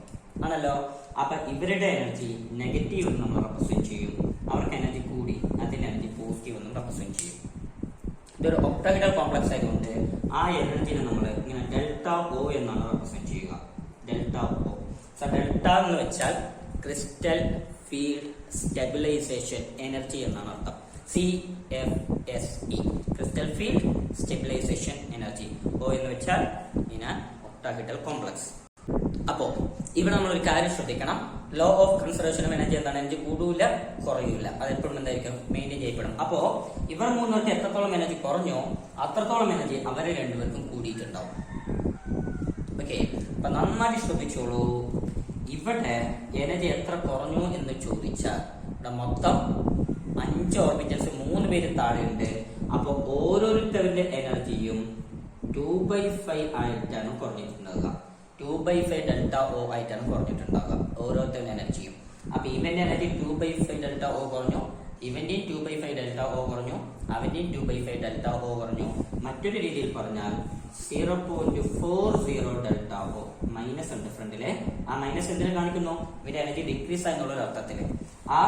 ആണല്ലോ. അപ്പൊ ഇവരുടെ എനർജി നെഗറ്റീവ് എന്ന് നമ്മൾ റെപ്രസെന്റ് ചെയ്യും. അവർക്ക് എനർജി കൂടി, അതിന്റെ എനർജി പോസിറ്റീവ് എന്നും റെപ്രസെന്റ് ചെയ്യും. ഇതൊരു ഒക്ടാഹെഡ്രൽ കോംപ്ലക്സ് ആയതുകൊണ്ട് ആ എനർജിനെ നമ്മൾ ഇങ്ങനെ ΔO എന്നാണ് റെപ്രസെന്റ് ചെയ്യുക. ΔO. സോ ഡെൽറ്റ എന്ന് വെച്ചാൽ ക്രിസ്റ്റൽ ഫീൽഡ് സ്റ്റെബിലൈസേഷൻ എനർജി എന്നാണ് അർത്ഥം. CFSE, crystal field stabilisation energy. O എന്ന് വെച്ചാൽ ഇൻ ആൻ ഒക്ടാഹെഡ്രൽ കോംപ്ലക്സ്. അപ്പോ ഇവിടെ നമ്മൾ ഒരു കാര്യം ശ്രദ്ധിക്കണം. Law of conservation of energy എന്താണ്? എനർജി കൂടൂല കുറയൂല, അത് എപ്പോഴും എന്തായിരിക്കും? മെയിൻറ്റെയിൻ ചെയ്യപ്പെടും. അപ്പോ ഇവർ 3 പേർക്ക് എത്രത്തോളം എനർജി കുറഞ്ഞോ അത്രത്തോളം എനർജി അവരെ 2 പേർക്കും കൂടിയിട്ടുണ്ടാവും. ഓക്കെ, അപ്പൊ നന്നായി ശ്രദ്ധിച്ചോളൂ. ഇവിടെ എനർജി എത്ര കുറഞ്ഞു എന്ന് ചോദിച്ചാൽ ഇവിടെ മൊത്തം 5 ഓർബിറ്റൽസ് 3 പേര് താഴെയുണ്ട്. അപ്പൊ ഓരോരുത്തരുടെ എനർജിയും 2/5 ആയിട്ടാണ് കുറഞ്ഞിട്ടുണ്ടാവുക. 2/5 ΔO ആയിട്ടാണ് കുറഞ്ഞിട്ടുണ്ടാവുക ഓരോരുത്തരുടെ എനർജിയും. അപ്പൊ ഇവന്റെ എനർജി 2/5 ΔO കുറഞ്ഞു, ഇവന്റെയും 2/5 ΔO കുറഞ്ഞു, അവന്റെയും 2/5 ΔO കുറഞ്ഞു. മറ്റൊരു രീതിയിൽ പറഞ്ഞാൽ 0.40 ΔO മൈനസ് ഉണ്ട് ഫ്രണ്ടിലെ. ആ മൈനസ് എന്തിനെ കാണിക്കുന്നു? ഇവന്റെ എനർജി ഡിക്രീസ് ആയി എന്നുള്ള അർത്ഥത്തില്. ആ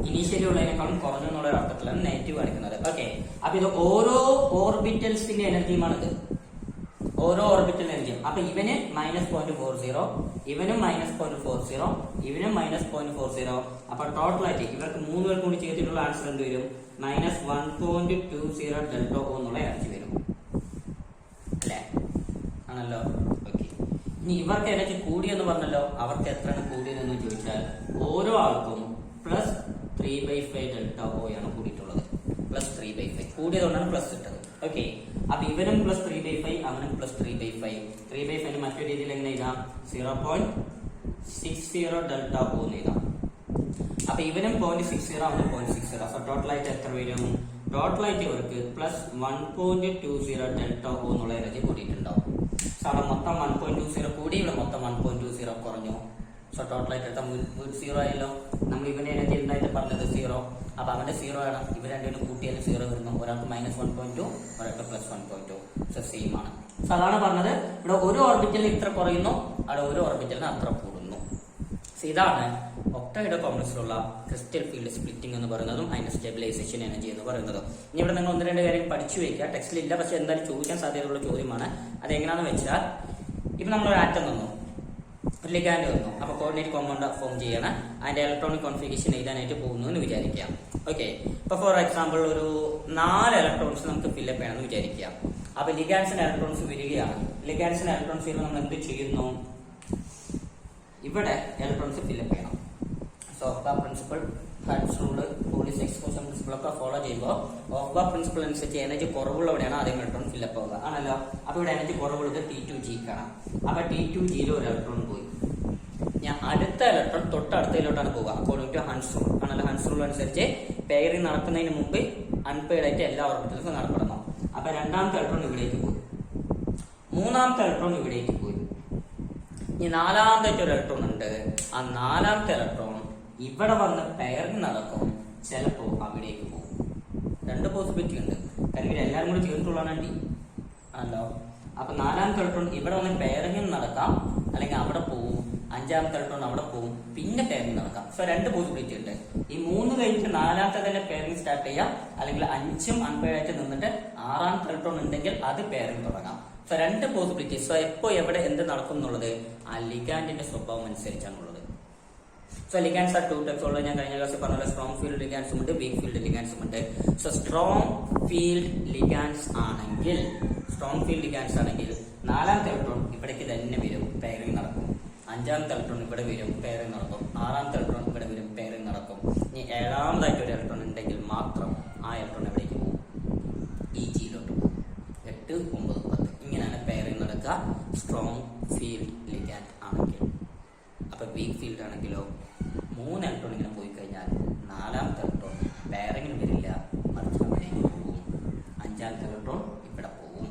ഇനീഷ്യലി ഉള്ളതിനേക്കാളും കുറഞ്ഞു എന്നുള്ള അർത്ഥത്തിലാണ് നെഗറ്റീവ് കാണിക്കുന്നത്. ഓക്കെ, അപ്പൊ ഇത് ഓരോ ഓർബിറ്റൽസിന്റെ എനർജിയുമാണിത്. ഓരോ ഓർബിറ്റൽ എനർജിയും. അപ്പൊ ഇവന് -0.40, ഇവനും -0.40, ഇവനും -0.40. അപ്പൊ ടോട്ടലായിട്ട് ഇവർക്ക് 3 പേർക്കും കൂടി ചെയ്തിട്ടുള്ള ആൻസർ എന്ത് വരും? -1.20 ΔO എന്നുള്ള എനർജി വരും അല്ലെ? ആണല്ലോ. ഓക്കെ, ഇനി ഇവർക്ക് എനർജി കൂടിയെന്ന് പറഞ്ഞല്ലോ. അവർക്ക് എത്രയാണ് കൂടിയതെന്ന് ചോദിച്ചാൽ ഓരോ ആൾക്കും +3/5 ΔO ആണ് കൂടിയിട്ടുള്ളത്. +3/5 കൂടിയതുകൊണ്ടാണ് പ്ലസ് ഇട്ടത്. ഓക്കെ, അപ്പൊ ഇവനും +3/5, അവനും +3/5. 3/5 മറ്റൊരു രീതിയിൽ എങ്ങനെ എഴുതാം? 0.60 ΔO എന്ന് എഴുതാം. അപ്പൊ ഇവനും 0.60, അവനും 0.60. സോ ടോട്ടലായിട്ട് എത്ര വരും? ടോട്ടലായിട്ട് ഇവർക്ക് +1.20 ΔO എന്നുള്ള എനർജി കൂടിയിട്ടുണ്ടാവും. സോ അവിടെ മൊത്തം 1.20 കൂടി, ഇവിടെ മൊത്തം 1.20 കുറഞ്ഞു. സോ ടോട്ടലായിട്ട് എടുത്താൽ 0 ആയല്ലോ. നമ്മൾ ഇവന്റെ എനർജി എന്തായിട്ട് പറഞ്ഞത് 0. അപ്പൊ അവന്റെ 0 ആണ്. ഇവർ രണ്ടുപേരും കൂട്ടിയാലും 0 വരുന്നു. ഒരാൾക്ക് -1.2, ഒരാൾക്ക് +1.2. സോ സെയിം ആണ്. സോ അതാണ് പറഞ്ഞത്. ഇവിടെ ഒരു ഓർബിറ്റലിന് ഇത്ര കുറയുന്നു, അവിടെ ഒരു ഓർബിറ്റലിന് അത്ര കൂടുന്നു. സോ ഇതാണ് ഒക്ടാഹെഡ്രൽ കോംപ്ലക്സിലുള്ള ക്രിസ്റ്റൽ ഫീൽഡ് സ്പ്ലിറ്റിംഗ് എന്ന് പറയുന്നതും അതിന്റെ സ്റ്റെബിലൈസേഷൻ എനർജി എന്ന് പറയുന്നതും. ഇനി ഇവിടെ നിങ്ങൾ 1-2 കാര്യം പഠിച്ചു വയ്ക്കുക. ടെക്സ്റ്റിലില്ല, പക്ഷെ എന്തായാലും ചോദിക്കാൻ സാധ്യതയുള്ള ചോദ്യമാണ്. അതെങ്ങനെയാണെന്ന് വെച്ചാൽ, ഇപ്പൊ നമ്മളൊരു ആറ്റം തന്നു, ഒരു ലിഗാൻഡ് വന്നു. അപ്പൊ കോർഡിനേറ്റ് കോമ്പൗണ്ട് ഫോം ചെയ്യണം. അതിന്റെ ഇലക്ട്രോണിക് കോൺഫിഗറേഷൻ എഴുതാനായിട്ട് പോകുന്നു എന്ന് വിചാരിക്കാം. ഓക്കെ, ഇപ്പൊ ഫോർ എക്സാമ്പിൾ ഒരു 4 ഇലക്ട്രോൺസ് നമുക്ക് ഫില്ലപ്പ് ചെയ്യണമെന്ന് വിചാരിക്കുക. അപ്പൊ ലിഗാൻഡ്സിന് ഇലക്ട്രോൺസ് വരികയാണ്. ലിഗാൻഡ്സിന് ഇലക്ട്രോൺസ് വരുമ്പോൾ നമ്മൾ എന്ത് ചെയ്യുന്നു? ഇവിടെ ഇലക്ട്രോൺസ് ഫില്ലപ്പ് ചെയ്യണം. Aufbau principle, Hund's rule, Pauli's exclusion principle ഒക്കെ ഫോളോ ചെയ്യുമ്പോൾ ഓഹ്ബ പ്രിൻസിപ്പിൾ അനുസരിച്ച് എനർജി കുറവുള്ളവിടെയാണ് ആദ്യം ഇലക്ട്രോൺ ഫില്ലപ്പ് ആവുക ആണല്ലോ. അപ്പൊ ഇവിടെ എനർജി കുറവുള്ളത് T2G കാണാം. അപ്പൊ T2Gയിൽ ഒരു ഇലക്ട്രോൺ പോയി. ഞാൻ അടുത്ത ഇലക്ട്രോൺ തൊട്ടടുത്തയിലോട്ടാണ് പോവുക അക്കോർഡിംഗ് ടു ഹൺസ് റൂൾ ആണല്ലോ. ഹൺസ് റൂൾ അനുസരിച്ച് പെയറിംഗ് നടക്കുന്നതിന് മുമ്പ് അൺപെയർഡ് ആയിട്ട് എല്ലാ ഓർബിറ്റൽസും നടപ്പെടണം. അപ്പൊ രണ്ടാമത്തെ ഇലക്ട്രോൺ ഇവിടേക്ക് പോയി, മൂന്നാമത്തെ ഇലക്ട്രോൺ ഇവിടേക്ക് പോയി. ഇനി നാലാമത്തെ ഒരു ഇലക്ട്രോൺ ഉണ്ട്. ആ നാലാമത്തെ ഇലക്ട്രോൺ ഇവിടെ വന്ന് പെയറിംഗ് നടക്കും, ചിലപ്പോ അവിടേക്ക് പോകും. രണ്ട് പോസിബിലിറ്റി ഉണ്ട്. കാരണം ഇവരെല്ലാരും കൂടി ചേർത്തുള്ളതാണ് ഡി ആണല്ലോ. അപ്പൊ നാലാമത്തെ ഇലക്ട്രോൺ ഇവിടെ വന്ന് പെയറിംഗ് നടക്കാം, അല്ലെങ്കിൽ അവിടെ പോവും. അഞ്ചാമത്തെ ഇലക്ട്രോൺ അവിടെ പോവും, പിന്നെ പെയറിംഗ് നടക്കാം. സോ രണ്ട് പോസിബിലിറ്റി ഉണ്ട്. ഈ 3 കഴിഞ്ഞിട്ട് നാലാമത്തെ തന്നെ പെയറിംഗ് സ്റ്റാർട്ട് ചെയ്യാം, അല്ലെങ്കിൽ 5ഉം അൺപെയർഡ് ആയിട്ട് നിന്നിട്ട് ആറാമത്തെ ഇലക്ട്രോൺ ഉണ്ടെങ്കിൽ അത് പെയറിംഗ് തുടങ്ങാം. സോ രണ്ട് പോസിബിലിറ്റി. സോ എപ്പോ എവിടെ എന്ത് നടക്കും എന്നുള്ളത് ആ ലിഗാൻഡിന്റെ സ്വഭാവം അനുസരിച്ചാണുള്ളത്. സോ ലിഗാൻഡ്സ് ആർ 2 ടൈപ്സ് ഉള്ളത്. ഞാൻ കഴിഞ്ഞ ക്ലാസ്സിൽ പറഞ്ഞ സ്ട്രോങ് ഫീൽഡ് ലിഗാൻഡ്സും ഉണ്ട്, വീക്ക് ഫീൽഡ് ലിഗാൻഡ്സും ഉണ്ട്. സോ സ്ട്രോങ് ഫീൽഡ് ലിഗാൻഡ്സ് ആണെങ്കിൽ നാലാമത്തെ ഇലക്ട്രോൺ ഇവിടേക്ക് തന്നെ വരും, പെയറിംഗ് നടക്കും. അഞ്ചാമത്തെ ഇലക്ട്രോൺ ഇവിടെ വരും, പെയറിംഗ് നടക്കും. ആറാമത്തെ ഇലക്ട്രോൺ ഇവിടെ വരും, പെയറിംഗ് നടക്കും. ഇനി ഏഴാമതായിട്ട് ഒരു ഇലക്ട്രോൺ ഉണ്ടെങ്കിൽ മാത്രം ആ ഇലക്ട്രോൺ എവിടേക്ക് പോകും? Eg-യിലോട്ട് പോകും. 8, 9, 10 ഇങ്ങനെയാണ് പെയറിംഗ് നടക്കുക സ്ട്രോങ് ഫീൽഡ് ലിഗാൻഡ് ആണെങ്കിൽ. അപ്പൊ വീക്ക് ഫീൽഡ് ആണെങ്കിലോ 3 ഇലക്ട്രോൺ ഇങ്ങനെ പോയി കഴിഞ്ഞാൽ നാലാമത്തെ ഇലക്ട്രോൺ പെയറിംഗിന് വരില്ല, മറിച്ച് അവിടേക്ക് പോകും. അഞ്ചാമത്തെ ഇലക്ട്രോൺ ഇവിടെ പോകും.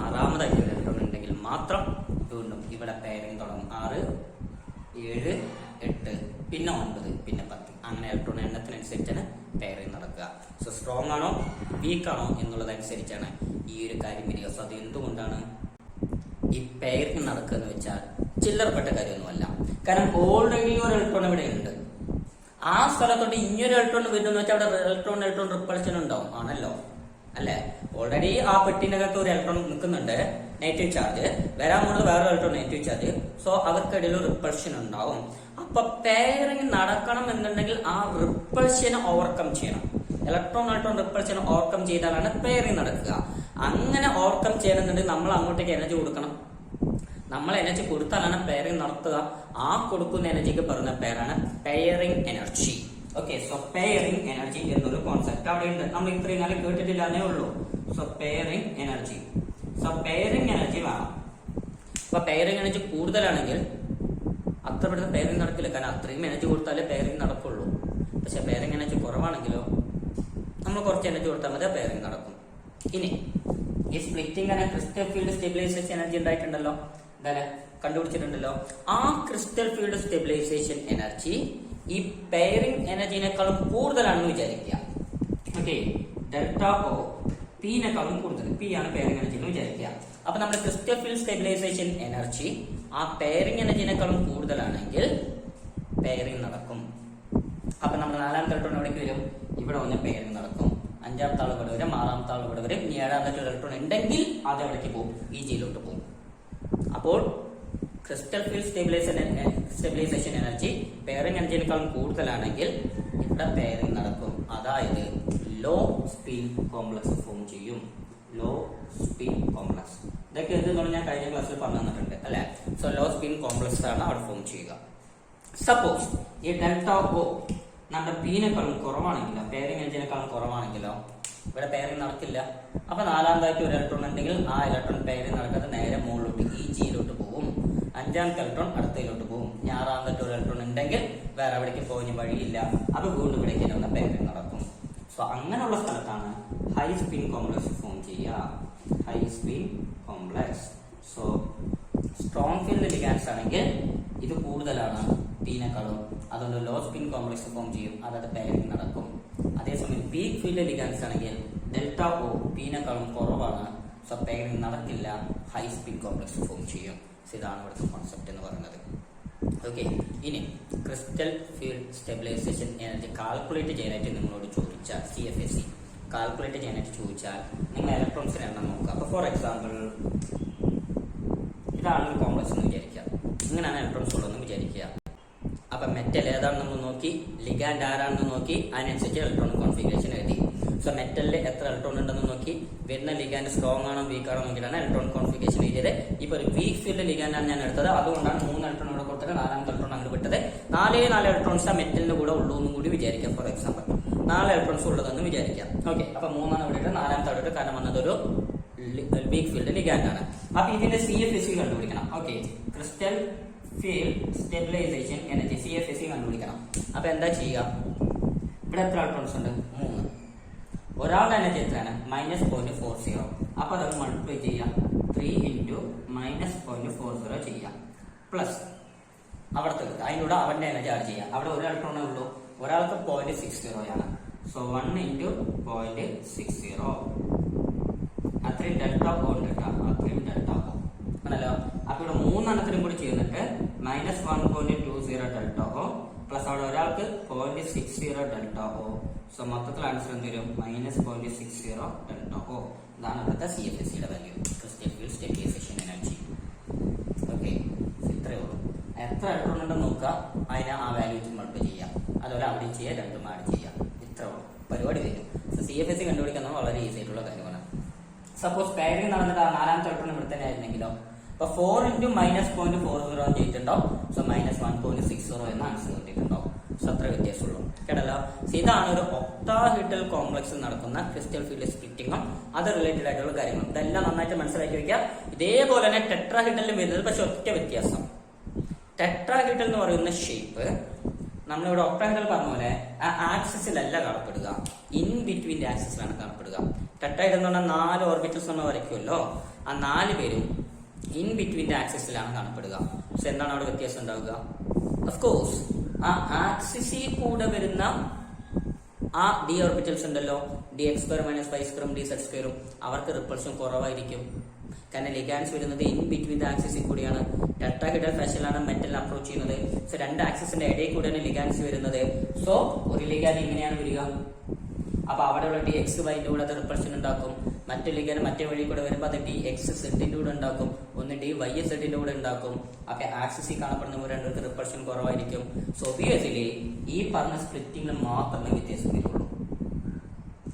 ആറാമതായിട്ട് ഒരു ഇലക്ട്രോൺ ഉണ്ടെങ്കിൽ മാത്രം വീണ്ടും ഇവിടെ പെയറിംഗ് തുടങ്ങും. 6, 7, 8 പിന്നെ 9 പിന്നെ 10 അങ്ങനെ ഇലക്ട്രോൺ എണ്ണത്തിനനുസരിച്ചാണ് പെയറിംഗ് നടക്കുക. സോ സ്ട്രോങ് ആണോ വീക്ക് ആണോ എന്നുള്ളതനുസരിച്ചാണ് ഈ ഒരു കാര്യം വരിക. സോ അത് എന്തുകൊണ്ടാണ് ഈ പെയറിംഗ് നടക്കുക എന്ന് വെച്ചാൽ ചില്ലറപ്പെട്ട കാര്യമൊന്നുമല്ല. കാരണം ഓൾറെഡി ഒരു ഇലക്ട്രോൺ ഇവിടെ ഉണ്ട്. ആ സ്ഥലത്തോട്ട് ഇനിയൊരു ഇലക്ട്രോൺ വരുന്നു വെച്ചാൽ അവിടെ ഇലക്ട്രോൺ റിപ്പൾഷൻ ഉണ്ടാവും ആണല്ലോ, അല്ലെ? ഓൾറെഡി ആ പെട്ടിനകത്ത് ഒരു ഇലക്ട്രോൺ നിൽക്കുന്നുണ്ട്, നെഗറ്റീവ് ചാർജ്. വരാൻ പോകുന്നത് വേറെ ഇലക്ട്രോൺ നെഗറ്റീവ് ചാർജ്. സോ അവർക്കിടയിൽ ഒരു റിപ്പൾഷൻ ഉണ്ടാവും. അപ്പൊ പെയറിംഗ് നടക്കണം എന്നുണ്ടെങ്കിൽ ആ റിപ്പൾഷനെ ഓവർകം ചെയ്യണം. ഇലക്ട്രോൺ റിപ്പൾഷനെ ഓവർകം ചെയ്താലാണ് പെയറിംഗ് നടക്കുക. അങ്ങനെ ഓവർകം ചെയ്യണമെന്നുണ്ടെങ്കിൽ നമ്മൾ അങ്ങോട്ടേക്ക് എനർജി കൊടുക്കണം. നമ്മൾ എനർജി കൊടുത്താലാണ് പെയറിംഗ് നടത്തുക. ആ കൊടുക്കുന്ന എനർജിക്ക് പറയുന്ന പേരാണ് pairing energy. Okay, so pairing energy എന്നൊരു കോൺസെപ്റ്റ് അവിടെ ഉണ്ട്. നമ്മൾ ഇത്രയും കാലം കേട്ടിട്ടില്ലാന്നേ ഉള്ളൂ. സോ പെയറിംഗ് എനർജി വേണം. അപ്പൊ പെയറിംഗ് എനർജി കൂടുതലാണെങ്കിൽ അത്ര പെട്ടെന്ന് പെയറിംഗ് നടക്കില്ല. കാരണം അത്രയും എനർജി കൊടുത്താലേ പെയറിംഗ് നടക്കുള്ളൂ. പക്ഷെ പെയറിംഗ് എനർജി കുറവാണെങ്കിലോ നമ്മൾ കുറച്ച് എനർജി കൊടുത്താൽ മതി, പെയറിംഗ് നടക്കും. ഇനി ഈ splitting and crystal field stabilisation energy ഉണ്ടായിട്ടുണ്ടല്ലോ, എന്തായാലും കണ്ടുപിടിച്ചിട്ടുണ്ടല്ലോ. ആ ക്രിസ്റ്റൽ ഫീൽഡ് സ്റ്റെബിലൈസേഷൻ എനർജി ഈ പെയറിംഗ് എനർജിനേക്കാളും കൂടുതലാണെന്ന് വിചാരിക്കുക. ഓക്കെ, ഡെൽറ്റ ഒ പിന്നെക്കാളും കൂടുതൽ, പി ആണ് പെയറിംഗ് എനർജി എന്ന് വിചാരിക്കുക. അപ്പൊ നമ്മുടെ ക്രിസ്റ്റൽ ഫീൽഡ് സ്റ്റെബിലൈസേഷൻ എനർജി ആ പെയറിംഗ് എനർജിനേക്കാളും കൂടുതലാണെങ്കിൽ പെയറിംഗ് നടക്കും. അപ്പൊ നമ്മുടെ നാലാമത്തെ ഇലക്ട്രോൺ എവിടേക്ക് വരും? ഇവിടെ വന്ന് പെയറിംഗ് നടക്കും. അഞ്ചാമത്തെ ആൾ ഇവിടെ വരും, ആറാമത്തെ ആൾ ഇവിടെ വരും. ഇനി ഏഴാമത്തെ ഇലക്ട്രോൺ ഉണ്ടെങ്കിൽ അത് എവിടേക്ക് പോകും? Eg-യിലോട്ട് പോകും. അപ്പോൾ crystal field stabilisation energy pairing എനർജിനേക്കാളും കൂടുതലാണെങ്കിൽ ഇവിടെ പെയറിംഗ് നടക്കും. അതായത് ലോ സ്പിൻ കോംപ്ലക്സ് ഫോം ചെയ്യും. ലോ സ്പിൻ കോംപ്ലക്സ് ഇതൊക്കെ എന്തെന്ന് ഞാൻ കഴിഞ്ഞ ക്ലാസ്സിൽ പറഞ്ഞു തന്നിട്ടുണ്ട്, അല്ലെ? സോ ലോ സ്പിൻ കോംപ്ലക്സ് ആണ് അവിടെ ഫോം ചെയ്യുക. സപ്പോസ് ഈ ഡെൽറ്റ ഒ നമ്മുടെ പിന്നെക്കാളും കുറവാണെങ്കിലോ, പെയറിംഗ് എനർജിനേക്കാളും കുറവാണെങ്കിലോ ഇവിടെ പെയറിംഗ് നടക്കില്ല. അപ്പൊ നാലാമതായിട്ട് ഒരു ഇലക്ട്രോൺ ഉണ്ടെങ്കിൽ ആ ഇലക്ട്രോൺ പെയറിംഗ് നടക്കാതെ നേരെ മുകളിലോട്ട് Eg-യിലോട്ട് പോകും. അഞ്ചാമത്തെ ഇലക്ട്രോൺ അടുത്തയിലോട്ട് പോകും. ആറാമത്തെ ഒരു ഇലക്ട്രോൺ ഉണ്ടെങ്കിൽ വേറെ എവിടേക്ക് പോകുന്ന വഴിയില്ല. അപ്പൊ വീണ്ടും ഇവിടേക്ക് തന്നെ പെയറിംഗ് നടക്കും. സോ അങ്ങനെയുള്ള സ്ഥലത്താണ് ഹൈ സ്പിൻ കോംപ്ലക്സ് ഫോം ചെയ്യുക. High spin complex. So strong field ligands ആണെങ്കിൽ ഇത് കൂടുതലാണ് പിന്നെക്കാളും, അതുകൊണ്ട് ലോ സ്പിൻ കോംപ്ലക്സ് ഫോം ചെയ്യും. അതായത് പെയറിംഗ് നടക്കും. അതേസമയം വീക്ക് ഫീൽഡ് ലിഗാൻഡ്സ് ആണെങ്കിൽ ഡെൽറ്റ ഒ പിന്നെക്കാളും കുറവാണ്. സോ പെയറിംഗ് നടക്കില്ല, ഹൈ സ്പിൻ കോംപ്ലക്സ് ഫോം ചെയ്യും. ഇതാണ് ഇവിടുത്തെ കോൺസെപ്റ്റ് എന്ന് പറയുന്നത്. ഓക്കെ, ഇനി crystal field stabilisation energy calculate ചെയ്യാനായിട്ട് നിങ്ങളോട് ചോദിച്ചാൽ, CFSE കാൽക്കുലേറ്റ് ചെയ്യാനായിട്ട് ചോദിച്ചാൽ നിങ്ങൾ ഇലക്ട്രോൺസിന് എണ്ണം നോക്കുക. അപ്പൊ ഫോർ എക്സാമ്പിൾ ഇതാണ് ഒരു കോംപ്ലക്സ് എന്ന് വിചാരിക്കുക. ഇങ്ങനെയാണ് ഇലക്ട്രോൺസ് ഉള്ളതെന്ന് വിചാരിക്കുക. അപ്പൊ മെറ്റൽ ഏതാണെന്ന് നോക്കി, ലിഗാൻഡ് ആരാണെന്ന് നോക്കി, അതിനനുസരിച്ച് ഇലക്ട്രോൺ കോൺഫിഗറേഷൻ എഴുതി. സോ മെറ്റലിൽ എത്ര ഇലക്ട്രോൺ ഉണ്ടെന്ന് നോക്കി, വരുന്ന ലിഗാൻഡ് സ്ട്രോങ് ആണോ വീക്ക് ആണോ നോക്കിയിട്ടാണ് ഇലക്ട്രോൺ കോൺഫിഗറേഷൻ എഴുതിയത്. ഇപ്പൊ ഒരു വീക്ക് ഫീൽഡ് ലിഗാൻഡാണ് ഞാൻ എടുത്തത്, അതുകൊണ്ടാണ് 3 ഇലക്ട്രോൺ ഇവിടെ കൊടുത്തത്, 4ാമത്തെ ഇലക്ട്രോൺ അങ്ങോട്ട് വിട്ടത്. 4 ഇലക്ട്രോൺസ് ആ മെറ്റലിന്റെ കൂടെ ഉള്ളൂ എന്നും കൂടി വിചാരിക്കാം. ഫോർ എക്സാമ്പിൾ 4 ഇലക്ട്രോൺസ് ഉള്ളതെന്ന് വിചാരിക്കാം. ഓക്കെ, അപ്പൊ 3 ഇവിടെ ഇട്ട് 4ാമത്തെ അവിടെ ഇട്ട്, കാരണം വന്നതൊരു വീക്ക് ഫീൽഡ് ലിഗാൻഡ് ആണ്. അപ്പൊ ഇതിന്റെ CFSE കണ്ടുപിടിക്കണം. Okay, crystal field stabilisation energy CFSE കണ്ടുപിടിക്കണം. അപ്പൊ എന്താ ചെയ്യുക, ഇവിടെ എത്ര ഇലക്ട്രോൺസ് ഉണ്ട്? 3. ഒരാളുടെ എനർജി എത്രയാണ്? -0.40. അപ്പൊ അതൊക്കെ മൾട്ടിപ്ലൈ ചെയ്യാം, 3 × -0.40 ചെയ്യാം, പ്ലസ് അവിടുത്തെ അതിൻ്റെ കൂടെ അവന്റെ എനർജി ആഡ് ചെയ്യാം. അവിടെ ഒരു ഇലക്ട്രോണേ ഉള്ളൂ, ഒരാൾക്ക് 0.60 ആണ്. സോ 1 × 0.60, അത്രയും ഡെൽറ്റ ബോണ്ട് കിട്ടാം, അത്രയും ഡെൽറ്റ ബോണ്ട് ആണല്ലോ. അപ്പൊ ഇവിടെ 3 എണ്ണത്തിനും കൂടി ചെയ്യുന്നിട്ട് -1.20 ഡെൽറ്റ ഓ പ്ലസ് അവിടെ ഒരാൾക്ക് 0.60 ഡെൽറ്റ ഓ. സോ മൊത്തത്തിൽ ആൻസർ എന്ത് വരും? -0.60 ഡെൽറ്റ ഓ. ഇതാണ് ഇവിടുത്തെ CFSE value, crystal field stabilisation energy. Okay, ഇത്രയേ ഉള്ളൂ. എത്ര ഇലക്ട്രോൺ ഉണ്ടെന്ന് നോക്കുക, അതിനെ ആ വാല്യൂ വെച്ച് മൾട്ടിപ്ലൈ ചെയ്യാം, അതുപോലെ അവിടെ ചെയ്യുക, രണ്ടും ആഡ് ചെയ്യാം. ഇത്ര ഉള്ളൂ, പരിപാടി വരും. CFSE കണ്ടുപിടിക്കുന്നത് വളരെ ഈസി ആയിട്ടുള്ള കാര്യമാണ്. സപ്പോസ് പാരിങ് നടന്നിട്ട് ആ 4ാമത്തെ ഇലക്ട്രോൺ ഇവിടെ തന്നെ ആയിരുന്നെങ്കിലോ, അപ്പൊ 4 × -0.40 ചെയ്തിട്ടുണ്ടാവും. സോ -1.60 എന്ന ആൻസർ കിട്ടിയിട്ടുണ്ടാവും. സോ അത്ര വ്യത്യാസമുള്ളൂ, കേട്ടല്ലോ. ഇതാണ് ഒരു ഒക്ടാഹെഡ്രൽ കോംപ്ലക്സിൽ നടക്കുന്ന ക്രിസ്റ്റൽ ഫീൽഡ് സ്പ്ലിറ്റിങ്ങും അത് റിലേറ്റഡ് ആയിട്ടുള്ള കാര്യങ്ങളും. ഇതെല്ലാം നന്നായിട്ട് മനസ്സിലാക്കി വെക്കുക. ഇതേപോലെ തന്നെ ടെട്രാഹെഡ്രലിലും വരുന്നത്, പക്ഷെ ഒറ്റ വ്യത്യാസം, ടെട്രാഹെഡ്രൽ എന്ന് പറയുന്ന ഷേപ്പ് നമ്മളിവിടെ ഒക്ടാഹെഡ്രൽ പറഞ്ഞ പോലെ ആ ആക്സിസിലല്ല കാണപ്പെടുക, ഇൻ ബിറ്റ്വീൻ ആക്സിസിലാണ് കാണപ്പെടുക. ടെട്രാഹെഡ്രൽ എന്ന് പറഞ്ഞാൽ 4 ഓർബിറ്റൽസ് നമ്മൾ വരയ്ക്കുമല്ലോ, ആ 4 പേരും ഇൻ ബിറ്റ്വീൻ ആക്സിസിലാണ് കാണപ്പെടുക. പക്ഷെ എന്താണ് അവിടെ വ്യത്യാസം ഉണ്ടാവുക? ഓഫ്കോഴ്സ് ആ ആക്സിസിൽ കൂടെ വരുന്ന ആ ഡി ഓർബിറ്റൽസ് ഉണ്ടല്ലോ, dx² - y² dz², അവർക്ക് റിപ്പൾഷൻ കുറവായിരിക്കും. കാരണം ലിഗാൻഡ്സ് വരുന്നത് ഇൻ ബിറ്റ്വീൻ ദ ആക്സിസിൽ കൂടിയാണ്. ടെട്രാഹെഡ്രൽ ഫാഷനിലാണ് മെറ്റൽ അപ്രോച്ച് ചെയ്യുന്നത്. സോ 2 ആക്സിസിന്റെ ഇടയിൽ കൂടെയാണ് ലിഗാൻഡ്സ് വരുന്നത്. സോ ഒരു ലിഗാൻഡ് ഇങ്ങനെയാണ് വരിക. അപ്പൊ അവിടെയുള്ള dx y-ന്റെ കൂടെ അത് റിപ്പൾഷൻ ഉണ്ടാക്കും. മറ്റു ലിഗാൻഡ് മറ്റേ വഴി കൂടെ വരുമ്പോൾ അത് dx z-ന്റെ കൂടെ ഉണ്ടാക്കും, ഒന്ന് dy z-ന്റെ കൂടെ ഉണ്ടാക്കും. അപ്പൊ ആക്സിസിൽ കാണപ്പെടുന്ന രണ്ടുപേർക്ക് റിപ്പൾഷൻ കുറവായിരിക്കും. സോ ഒബിയസ്ലി ഈ പറഞ്ഞ സ്പ്ലിറ്റിംഗിൽ മാത്രമേ വ്യത്യാസം വരുള്ളൂ,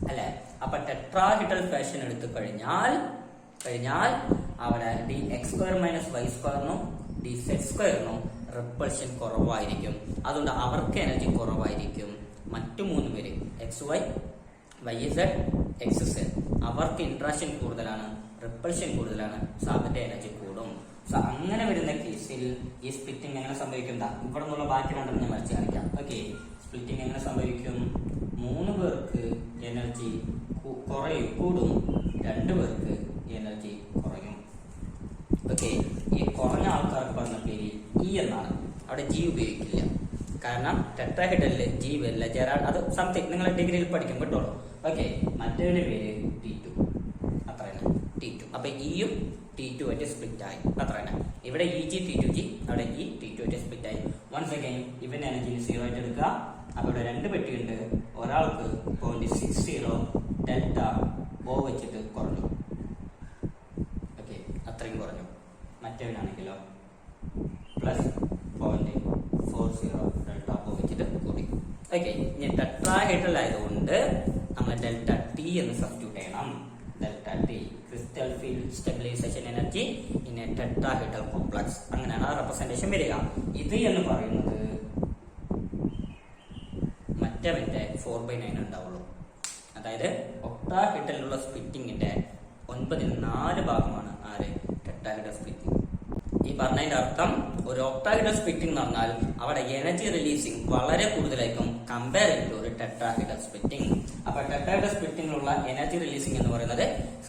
അല്ലെ? അപ്പൊ ടെട്രാഹെഡ്രൽ ഫാഷൻ എടുത്തു കഴിഞ്ഞാൽ അവിടെ dx² - y² dz² റിപ്പൾഷൻ കുറവായിരിക്കും. അതുകൊണ്ട് അവർക്ക് എനർജി കുറവായിരിക്കും. മറ്റു 3 പേര് xy YZ XZ അവർക്ക് ഇൻട്രാക്ഷൻ കൂടുതലാണ്, റിപ്പൾഷൻ കൂടുതലാണ്. സോ അവരുടെ എനർജി കൂടും. സോ അങ്ങനെ വരുന്ന കേസിൽ ഈ സ്പ്ലിറ്റിംഗ് എങ്ങനെ സംഭവിക്കും? ഇവിടെ നിന്നുള്ള ബാക്കി രണ്ടെണ്ണം ഞാൻ വരച്ച് കാണിക്കാം. ഓക്കെ, സ്പ്ലിറ്റിംഗ് എങ്ങനെ സംഭവിക്കും? 3 പേർക്ക് എനർജി കൂടും, 2 പേർക്ക് എനർജി കുറയും. ഓക്കെ, ഈ കുറഞ്ഞ ആൾക്കാർക്ക് പറഞ്ഞ പേര് E എന്നാണ്. അവിടെ G ഉപയോഗിക്കില്ല, കാരണം ടെട്രാഹെഡ്രലിൽ G വരില്ല. ജെറാഡ് അത് സംതിങ് നിങ്ങൾ ഡിഗ്രിയിൽ പഠിക്കും കേട്ടോളൂ. ഓക്കെ, മറ്റൊരു പേര് T2, അത്ര തന്നെ T2. അപ്പൊ ഇയും T2 ആയിട്ട് സ്പ്ലിറ്റ് ആയി, അത്ര തന്നെ. ഇവിടെ EG T2G, അവിടെ E T2 ആയിട്ട് സ്പ്ലിറ്റ് ആയി. വൺസ് അഗൈൻ ഇവന്റെ എനർജി 0 ആയിട്ട് എടുക്കുക. അപ്പൊ ഇവിടെ 2 പെട്ടിയുണ്ട്, ഒരാൾക്ക് 0.60 ഡെൽറ്റ ഓ വെച്ചിട്ട് കുറഞ്ഞു. ഓക്കെ, അത്രയും കുറഞ്ഞു. മറ്റവനാണെങ്കിലോ +0.40 ഡെൽറ്റ ഓ വെച്ചിട്ട് കൂടി. ഓക്കെ, ഇനി ടെട്രാഹെഡ്രൽ ആയതുകൊണ്ട് നമ്മൾ ഡെൽറ്റ ടി എന്ന് സബ്സ്റ്റിറ്റ്യൂട്ട് ചെയ്യണം. Delta T crystal field stabilisation energy in a tetrahedral complex. അങ്ങനെയാണ് ആ റെപ്രസെന്റേഷൻ വരിക. ഇത് എന്ന് പറയുന്നത് മറ്റവന്റെ 4/9 ഉണ്ടാവുള്ളൂ. അതായത് ഒക്ടാഹെഡ്രലിലുള്ള സ്പ്ലിറ്റിങ്ങിന്റെ 9/4 ഭാഗമാണ് ആര്? Tetrahedral splitting. ഈ പറഞ്ഞതിന്റെ അർത്ഥം ഒരു ഒക്ടാഹെഡ്രൽ സ്പ്ലിറ്റിംഗ് എന്ന് പറഞ്ഞാൽ അവിടെ എനർജി റിലീസിംഗ് വളരെ കൂടുതലായിരിക്കും കമ്പയർ ടു ഒരു ടെട്രാഹെഡ്രൽ സ്പ്ലിറ്റിംഗ്. അപ്പൊ ടെട്രാഹെഡ്രൽ സ്പ്ലിറ്റിംഗിലുള്ള എനർജി റിലീസിംഗ് എന്ന് പറയുന്നത്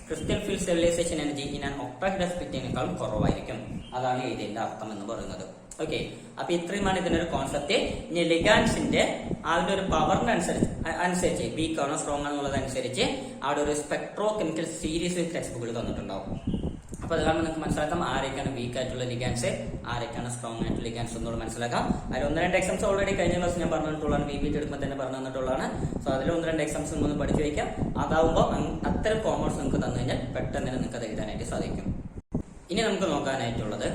crystal field stabilisation energy in an octahedral സ്പ്ലിറ്റിംഗിനേക്കാൾ കുറവായിരിക്കും. അതാണ് ഇതിന്റെ അർത്ഥം എന്ന് പറയുന്നത്. ഓക്കെ, അപ്പൊ ഇത്രയുമാണ് ഇതിന്റെ ഒരു കോൺസെപ്റ്റ്. ഇനി ലിഗാൻഡ്സിന്റെ അവിടെ ഒരു പവറിന് അനുസരിച്ച് വീക്ക് ആണോ സ്ട്രോങ് ആണോ എന്നുള്ളത് അനുസരിച്ച് അവിടെ ഒരു സ്പെക്ട്രോ കെമിക്കൽ സീരീസ് ടെക്സ്റ്റ് ബുക്കുകൾ തന്നിട്ടുണ്ടാവും. അപ്പൊ അത് കാരണം നിങ്ങൾക്ക് മനസ്സിലാക്കാം ആരൊക്കെയാണ് വീക്ക് ആയിട്ടുള്ള ലിഗാൻഡ്സ്, ആരൊക്കെയാണ് സ്ട്രോങ് ആയിട്ടുള്ള ലിഗാൻഡ്സ് എന്നോട് മനസ്സിലാക്കാം. അതിൽ 1-2 എക്സാംസ് ഓൾറെഡി കഴിഞ്ഞ ക്ലാസ് ഞാൻ പറഞ്ഞിട്ടുള്ളതാണ്, VBT എടുക്കുമ്പോൾ തന്നെ പറഞ്ഞു തന്നിട്ടുള്ളതാണ്. സോ അതിൽ 1-2 എക്സാംസ് ഒന്ന് പഠിച്ചു വയ്ക്കാം. അതാവുമ്പോൾ അത്തരം കോമേഴ്സ് നിങ്ങൾക്ക് തന്നു കഴിഞ്ഞാൽ പെട്ടെന്ന് തന്നെ നിങ്ങൾക്ക് അത് എഴുതാനായിട്ട് സാധിക്കും. ഇനി നമുക്ക് നോക്കാനായിട്ടുള്ളത്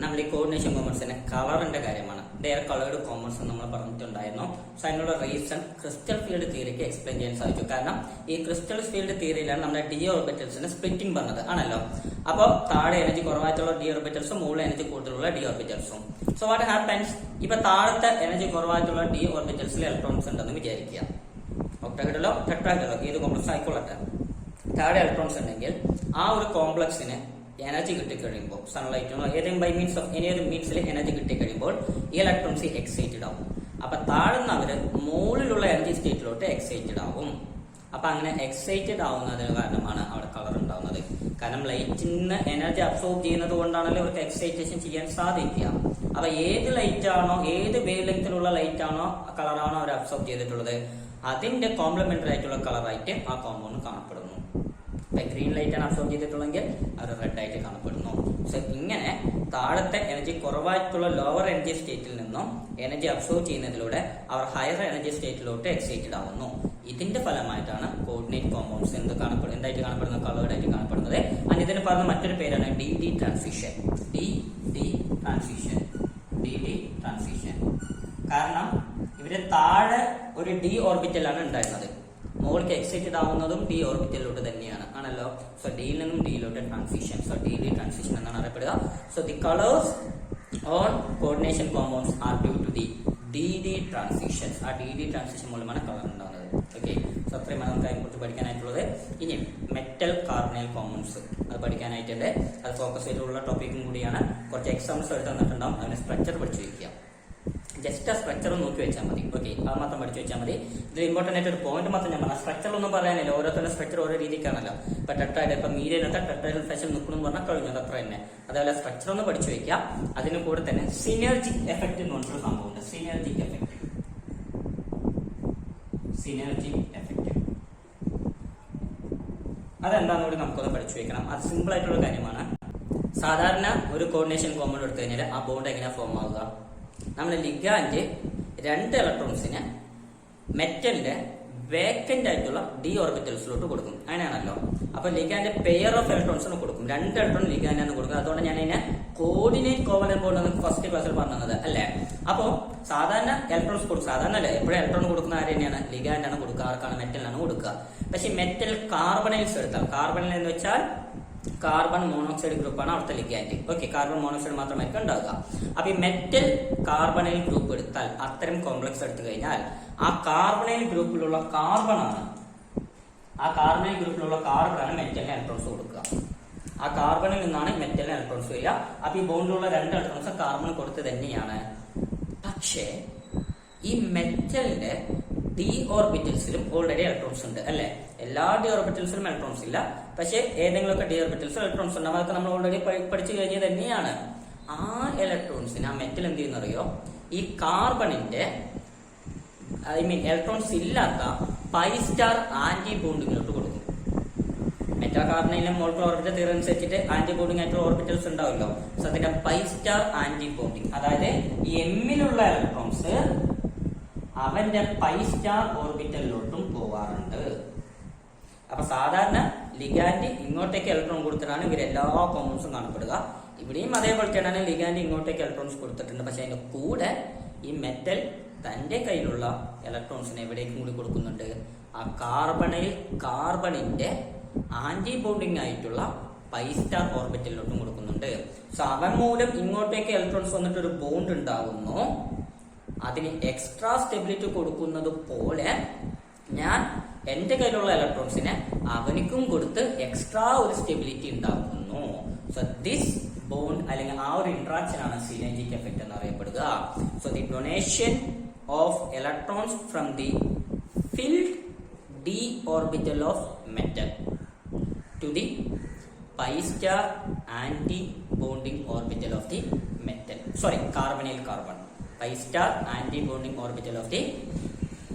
നമ്മൾ ഈ കോർഡിനേഷൻ കോമ്പൗണ്ട്സിന് കളറിന്റെ കാര്യമാണ്. ഡെയർ കളേർഡ് കോമ്പൗണ്ട്സ് നമ്മൾ പറഞ്ഞിട്ടുണ്ടായിരുന്നു. സോ അതിനുള്ള റീസൺ ക്രിസ്റ്റൽ ഫീൽഡ് തിയറിക്ക് എക്സ്പ്ലെയിൻ ചെയ്യാൻ സാധിച്ചു. കാരണം ഈ ക്രിസ്റ്റൽ ഫീൽഡ് തിയറിയിലാണ് നമ്മുടെ ഡി ഓർബിറ്റൽസിന് സ്പ്ലിറ്റിംഗ് പറഞ്ഞത് ആണല്ലോ. അപ്പോൾ താഴെ എനർജി കുറവായിട്ടുള്ള ഡി ഓർബിറ്റൽസും മുകളിൽ എനർജി കൂടുതലുള്ള ഡി ഓർബിറ്റൽസും. സോ വാട്ട് ഹാപ്പൻസ്, ഇപ്പൊ താഴത്തെ എനർജി കുറവായിട്ടുള്ള ഡി ഓർബിറ്റൽസിൽ ഇലക്ട്രോൺസ് ഉണ്ടെന്ന് വിചാരിക്കുക. ഒക്ടാഹെഡ്രലോ ടെട്രാഹെഡ്രലോ ഏത് കോംപ്ലക്സ് ആയിക്കൊള്ളട്ടെ, താഴെ ഇലക്ട്രോൺസ് ഉണ്ടെങ്കിൽ ആ ഒരു കോംപ്ലക്സിന് എനർജി കിട്ടിക്കഴിയുമ്പോൾ സൺലൈറ്റോ ഏതെങ്കിലും ബൈ മീൻസ് ഓഫ് എനി ഒരു മീൻസിൽ എനർജി കിട്ടിക്കഴിയുമ്പോൾ ഈ ഇലക്ട്രോൺസ് എക്സൈറ്റഡ് ആവും. അപ്പൊ താഴ്ന്നവര് മുകളിലുള്ള എനർജി സ്റ്റേറ്റിലോട്ട് എക്സൈറ്റഡ് ആവും. അപ്പൊ അങ്ങനെ എക്സൈറ്റഡ് ആവുന്നതിന് കാരണമാണ് അവിടെ കളർ ഉണ്ടാവുന്നത്. കാരണം ലൈറ്റിൽ നിന്ന് എനർജി അബ്സോർബ് ചെയ്യുന്നത് കൊണ്ടാണല്ലോ അവർക്ക് എക്സൈറ്റേഷൻ ചെയ്യാൻ സാധിക്കുക. അപ്പൊ ഏത് ലൈറ്റ് ആണോ, ഏത് വേവ് ലെങ്തിലുള്ള ലൈറ്റ് ആണോ കളറാണോ അവർ അബ്സോർബ് ചെയ്തിട്ടുള്ളത്, അതിന്റെ കോംപ്ലിമെന്ററി ആയിട്ടുള്ള കളറായിട്ട് ആ കോമ്പൗണ്ട് കാണപ്പെടുന്നു. ഗ്രീൻ ലൈറ്റ് ആണ് അബ്സോർബ് ചെയ്തിട്ടുള്ളെങ്കിൽ അത് റെഡ് ആയിട്ട് കാണപ്പെടുന്നു. സോ ഇങ്ങനെ താഴത്തെ എനർജി കുറവായിട്ടുള്ള ലോവർ എനർജി സ്റ്റേറ്റിൽ നിന്നും എനർജി അബ്സോർബ് ചെയ്യുന്നതിലൂടെ അവർ ഹയർ എനർജി സ്റ്റേറ്റിലോട്ട് എക്സൈറ്റഡ് ആവുന്നു. ഇതിന്റെ ഫലമായിട്ടാണ് കോർഡിനേറ്റ് കോമ്പൗണ്ട്സ് എന്തായിട്ട് കാണപ്പെടുന്നത്, കളേർഡ് ആയിട്ട് കാണപ്പെടുന്നത്. ആൻഡ് ഇതിന് പറഞ്ഞ മറ്റൊരു പേരാണ് ഡി ഡി ട്രാൻസിഷൻ. കാരണം ഇവര് താഴെ ഒരു ഡി ഓർബിറ്റലാണ് ഉണ്ടായിരുന്നത്, മുകളിലേക്ക് എക്സൈറ്റഡ് ആവുന്നതും ഡി ഓർബിറ്റലിലോട്ട് തന്നെയാണ് ആണല്ലോ. സോ ഡിയിൽ നിന്നും ഡിയിലോട്ട് transition. So d d transition എന്നാണ് അറിയപ്പെടുക. So the colours on coordination compounds are due to the d d transitions. ആ ഡി ഡി ട്രാൻസിഷൻ മൂലമാണ് കളർ ഉണ്ടാകുന്നത്. ഓക്കെ, സോ അത്രയും നമുക്ക് അതിനെക്കുറിച്ച് പഠിക്കാനായിട്ടുള്ളത്. ഇനി മെറ്റൽ കാർബണൈൽ കോമ്പൗണ്ട്സ് അത് പഠിക്കാനായിട്ടുണ്ട്. അത് ഫോക്കസ് ചെയ്തിട്ടുള്ള ടോപ്പിക്കും കൂടിയാണ്. കുറച്ച് എക്സാംസ് എടുത്ത് തന്നിട്ടുണ്ടാവും. അതിന് സ്ട്രക്ചർ പഠിച്ചു വയ്ക്കുക. ജസ്റ്റ് ആ സ്ട്രക്ചർ നോക്കി വെച്ചാൽ മതി. ഓക്കെ, അത് മാത്രം പഠിച്ചു വെച്ചാൽ മതി. ഇതിൽ ഇമ്പോർട്ടന്റ് ആയിട്ട് ഒരു പോയിന്റ് മാത്രം ഞാൻ പറഞ്ഞാൽ, സ്ട്രക്ചർ ഒന്നും പറയാനില്ല, ഓരോരുത്തരുടെ സ്ട്രക്ചർ ഓരോ രീതിക്കാണല്ലോ. ഇപ്പൊ ടെട്രായ്ഡ്, ഇപ്പൊ മീഡിയനത്തെ ടെട്രായ്ഡൽ ഫാഷൻ നിൽക്കണം പറഞ്ഞാൽ കഴിഞ്ഞു, അത് അത്ര തന്നെ. അതേപോലെ സ്ട്രക്ചർ ഒന്ന് പഠിച്ചു വെക്കാം. അതിന് കൂടെ തന്നെ സിനർജിക് എഫക്ട് എന്ന് പറഞ്ഞൊരു സംഭവമുണ്ട്. സിനർജിക് എഫക്ട് അതെന്താന്ന് കൂടി നമുക്കൊന്ന് പഠിച്ചു വെക്കണം. അത് സിമ്പിൾ ആയിട്ടുള്ള കാര്യമാണ്. സാധാരണ ഒരു കോർഡിനേഷൻ കോമ്പൗണ്ട് എടുത്തു കഴിഞ്ഞാൽ ആ ബോണ്ട് എങ്ങനെയാ ഫോം ആവുക, നമ്മുടെ ലിഗാൻഡ് 2 ഇലക്ട്രോൺസിന് മെറ്റലിന്റെ വേക്കന്റ് ആയിട്ടുള്ള ഡി ഓർബിറ്റൽസിലോട്ട് കൊടുക്കും. അങ്ങനെയാണല്ലോ. അപ്പൊ ലിഗാൻഡ് പെയർ ഓഫ് ഇലക്ട്രോൺസിന് കൊടുക്കും. 2 ഇലക്ട്രോൺ ലിഗാൻഡിന് കൊടുക്കും. അതുകൊണ്ട് ഞാൻ അതിനെ കോർഡിനേറ്റ് കോവലന്റ് ബോണ്ട് എന്ന് ഫസ്റ്റ് ക്ലാസ്സിൽ പറഞ്ഞത് അല്ലേ. അപ്പോ സാധാരണ ഇലക്ട്രോൺസ് കൊടുക്കും, സാധാരണ അല്ലേ, എപ്പോഴും ഇലക്ട്രോൺ കൊടുക്കുന്ന ആര് തന്നെയാണ്, ലിഗാൻഡാണ് കൊടുക്കുക. ആർക്കാണ്, മെറ്റലിനാണ് കൊടുക്കുക. പക്ഷെ മെറ്റൽ കാർബണൈൽസ് എടുത്താൽ, കാർബണിൽ എന്ന് വെച്ചാൽ കാർബൺ മോണോക്സൈഡ് ഗ്രൂപ്പാണ് അവിടുത്തെ ലിഗാൻഡ്. ഓക്കെ, കാർബൺ മോണോക്സൈഡ് മാത്രമായിരിക്കും ഉണ്ടാവുക. അപ്പൊ ഈ മെറ്റൽ കാർബണൈൽ ഗ്രൂപ്പ് എടുത്താൽ, അത്തരം കോംപ്ലക്സ് എടുത്തു കഴിഞ്ഞാൽ ആ കാർബണൈൽ ഗ്രൂപ്പിലുള്ള കാർബണാണ് മെറ്റലിന് ഇലക്ട്രോൺസ് കൊടുക്കുക. ആ കാർബണിൽ നിന്നാണ് മെറ്റലിന് ഇലക്ട്രോൺസ് വരിക. അപ്പൊ ഈ ബോണ്ടിലുള്ള 2 ഇലക്ട്രോൺസ് കാർബൺ കൊടുത്ത് തന്നെയാണ്. പക്ഷേ ഈ മെറ്റലിന്റെ ഡി ഓർബിറ്റൽസിലും ഓൾറെഡി ഇലക്ട്രോൺസ് ഉണ്ട് അല്ലെ. എല്ലാ ഡി ഓർബിറ്റൽസിലും ഇലക്ട്രോൺസ് ഇല്ല, പക്ഷെ ഏതെങ്കിലുമൊക്കെ ഡി ഓർബിറ്റൽസിൽ ഇലക്ട്രോൺസ് ഉണ്ട്. അതൊക്കെ നമ്മൾ ഓൾറെഡി പഠിച്ചു കഴിഞ്ഞത് തന്നെയാണ്. ആ ഇലക്ട്രോൺസിന് ആ മെറ്റൽ എന്ത് ചെയ്യുന്നറിയോ, ഈ കാർബണിന്റെ ഇലക്ട്രോൺസ് ഇല്ലാത്ത പൈ സ്റ്റാർ ആന്റി ബോണ്ടിങ്ങിലോട്ട് കൊടുക്കും. മെറ്റാ കാർബണിലെ മോളിക്കുലർ ഓർബിറ്റൽ തിയറി അനുസരിച്ചിട്ട് ആന്റി ബോണ്ടിങ് ആയിട്ടുള്ള ഓർബിറ്റൽസ് ഉണ്ടാവല്ലോ. സോ അതിന്റെ പൈ സ്റ്റാർ ആന്റി ബോണ്ടിങ്, അതായത് എമ്മിലുള്ള ഇലക്ട്രോൺസ് അവന്റെ പൈ സ്റ്റാർ ഓർബിറ്റലിലോട്ടും പോവാറുണ്ട്. അപ്പൊ സാധാരണ ലിഗാൻഡ് ഇങ്ങോട്ടേക്ക് ഇലക്ട്രോൺ കൊടുത്തിട്ടാണ് ഇവർ എല്ലാ കോമ്പൗണ്ട്സും കാണപ്പെടുക. ഇവിടെയും അതേപോലെ തന്നെയാണ് ലിഗാൻഡ് ഇങ്ങോട്ടേക്ക് ഇലക്ട്രോൺസ് കൊടുത്തിട്ടുണ്ട്. പക്ഷെ അതിന്റെ കൂടെ ഈ മെറ്റൽ തന്റെ കയ്യിലുള്ള ഇലക്ട്രോൺസിനെ എവിടേക്കും കൂടി കൊടുക്കുന്നുണ്ട്, ആ കാർബണിന്റെ ആന്റി ബോണ്ടിങ് ആയിട്ടുള്ള പൈ സ്റ്റാർ ഓർബിറ്റലിലോട്ടും കൊടുക്കുന്നുണ്ട്. സോ അവൻ മൂലം ഇങ്ങോട്ടേക്ക് ഇലക്ട്രോൺസ് വന്നിട്ട് ഒരു ബോണ്ട് ഉണ്ടാകുന്നു. അതിന് എക്സ്ട്രാ സ്റ്റെബിലിറ്റി കൊടുക്കുന്നത് പോലെ ഞാൻ എന്റെ കയ്യിലുള്ള ഇലക്ട്രോൺസിനെ അവനിക്കും കൊടുത്ത് എക്സ്ട്രാ ഒരു സ്റ്റെബിലിറ്റി ഉണ്ടാക്കുന്നു. സോ ദിസ് ബോണ്ട് അല്ലെങ്കിൽ ആ ഒരു ഇന്ററാക്ഷൻ ആണ് സിനർജിക് എഫക്ട് എന്ന് അറിയപ്പെടുക. So the donation of electrons from the filled d orbital of metal to the pi star anti bonding orbital of the metal, carbonyl carbon, pi star anti bonding orbital of the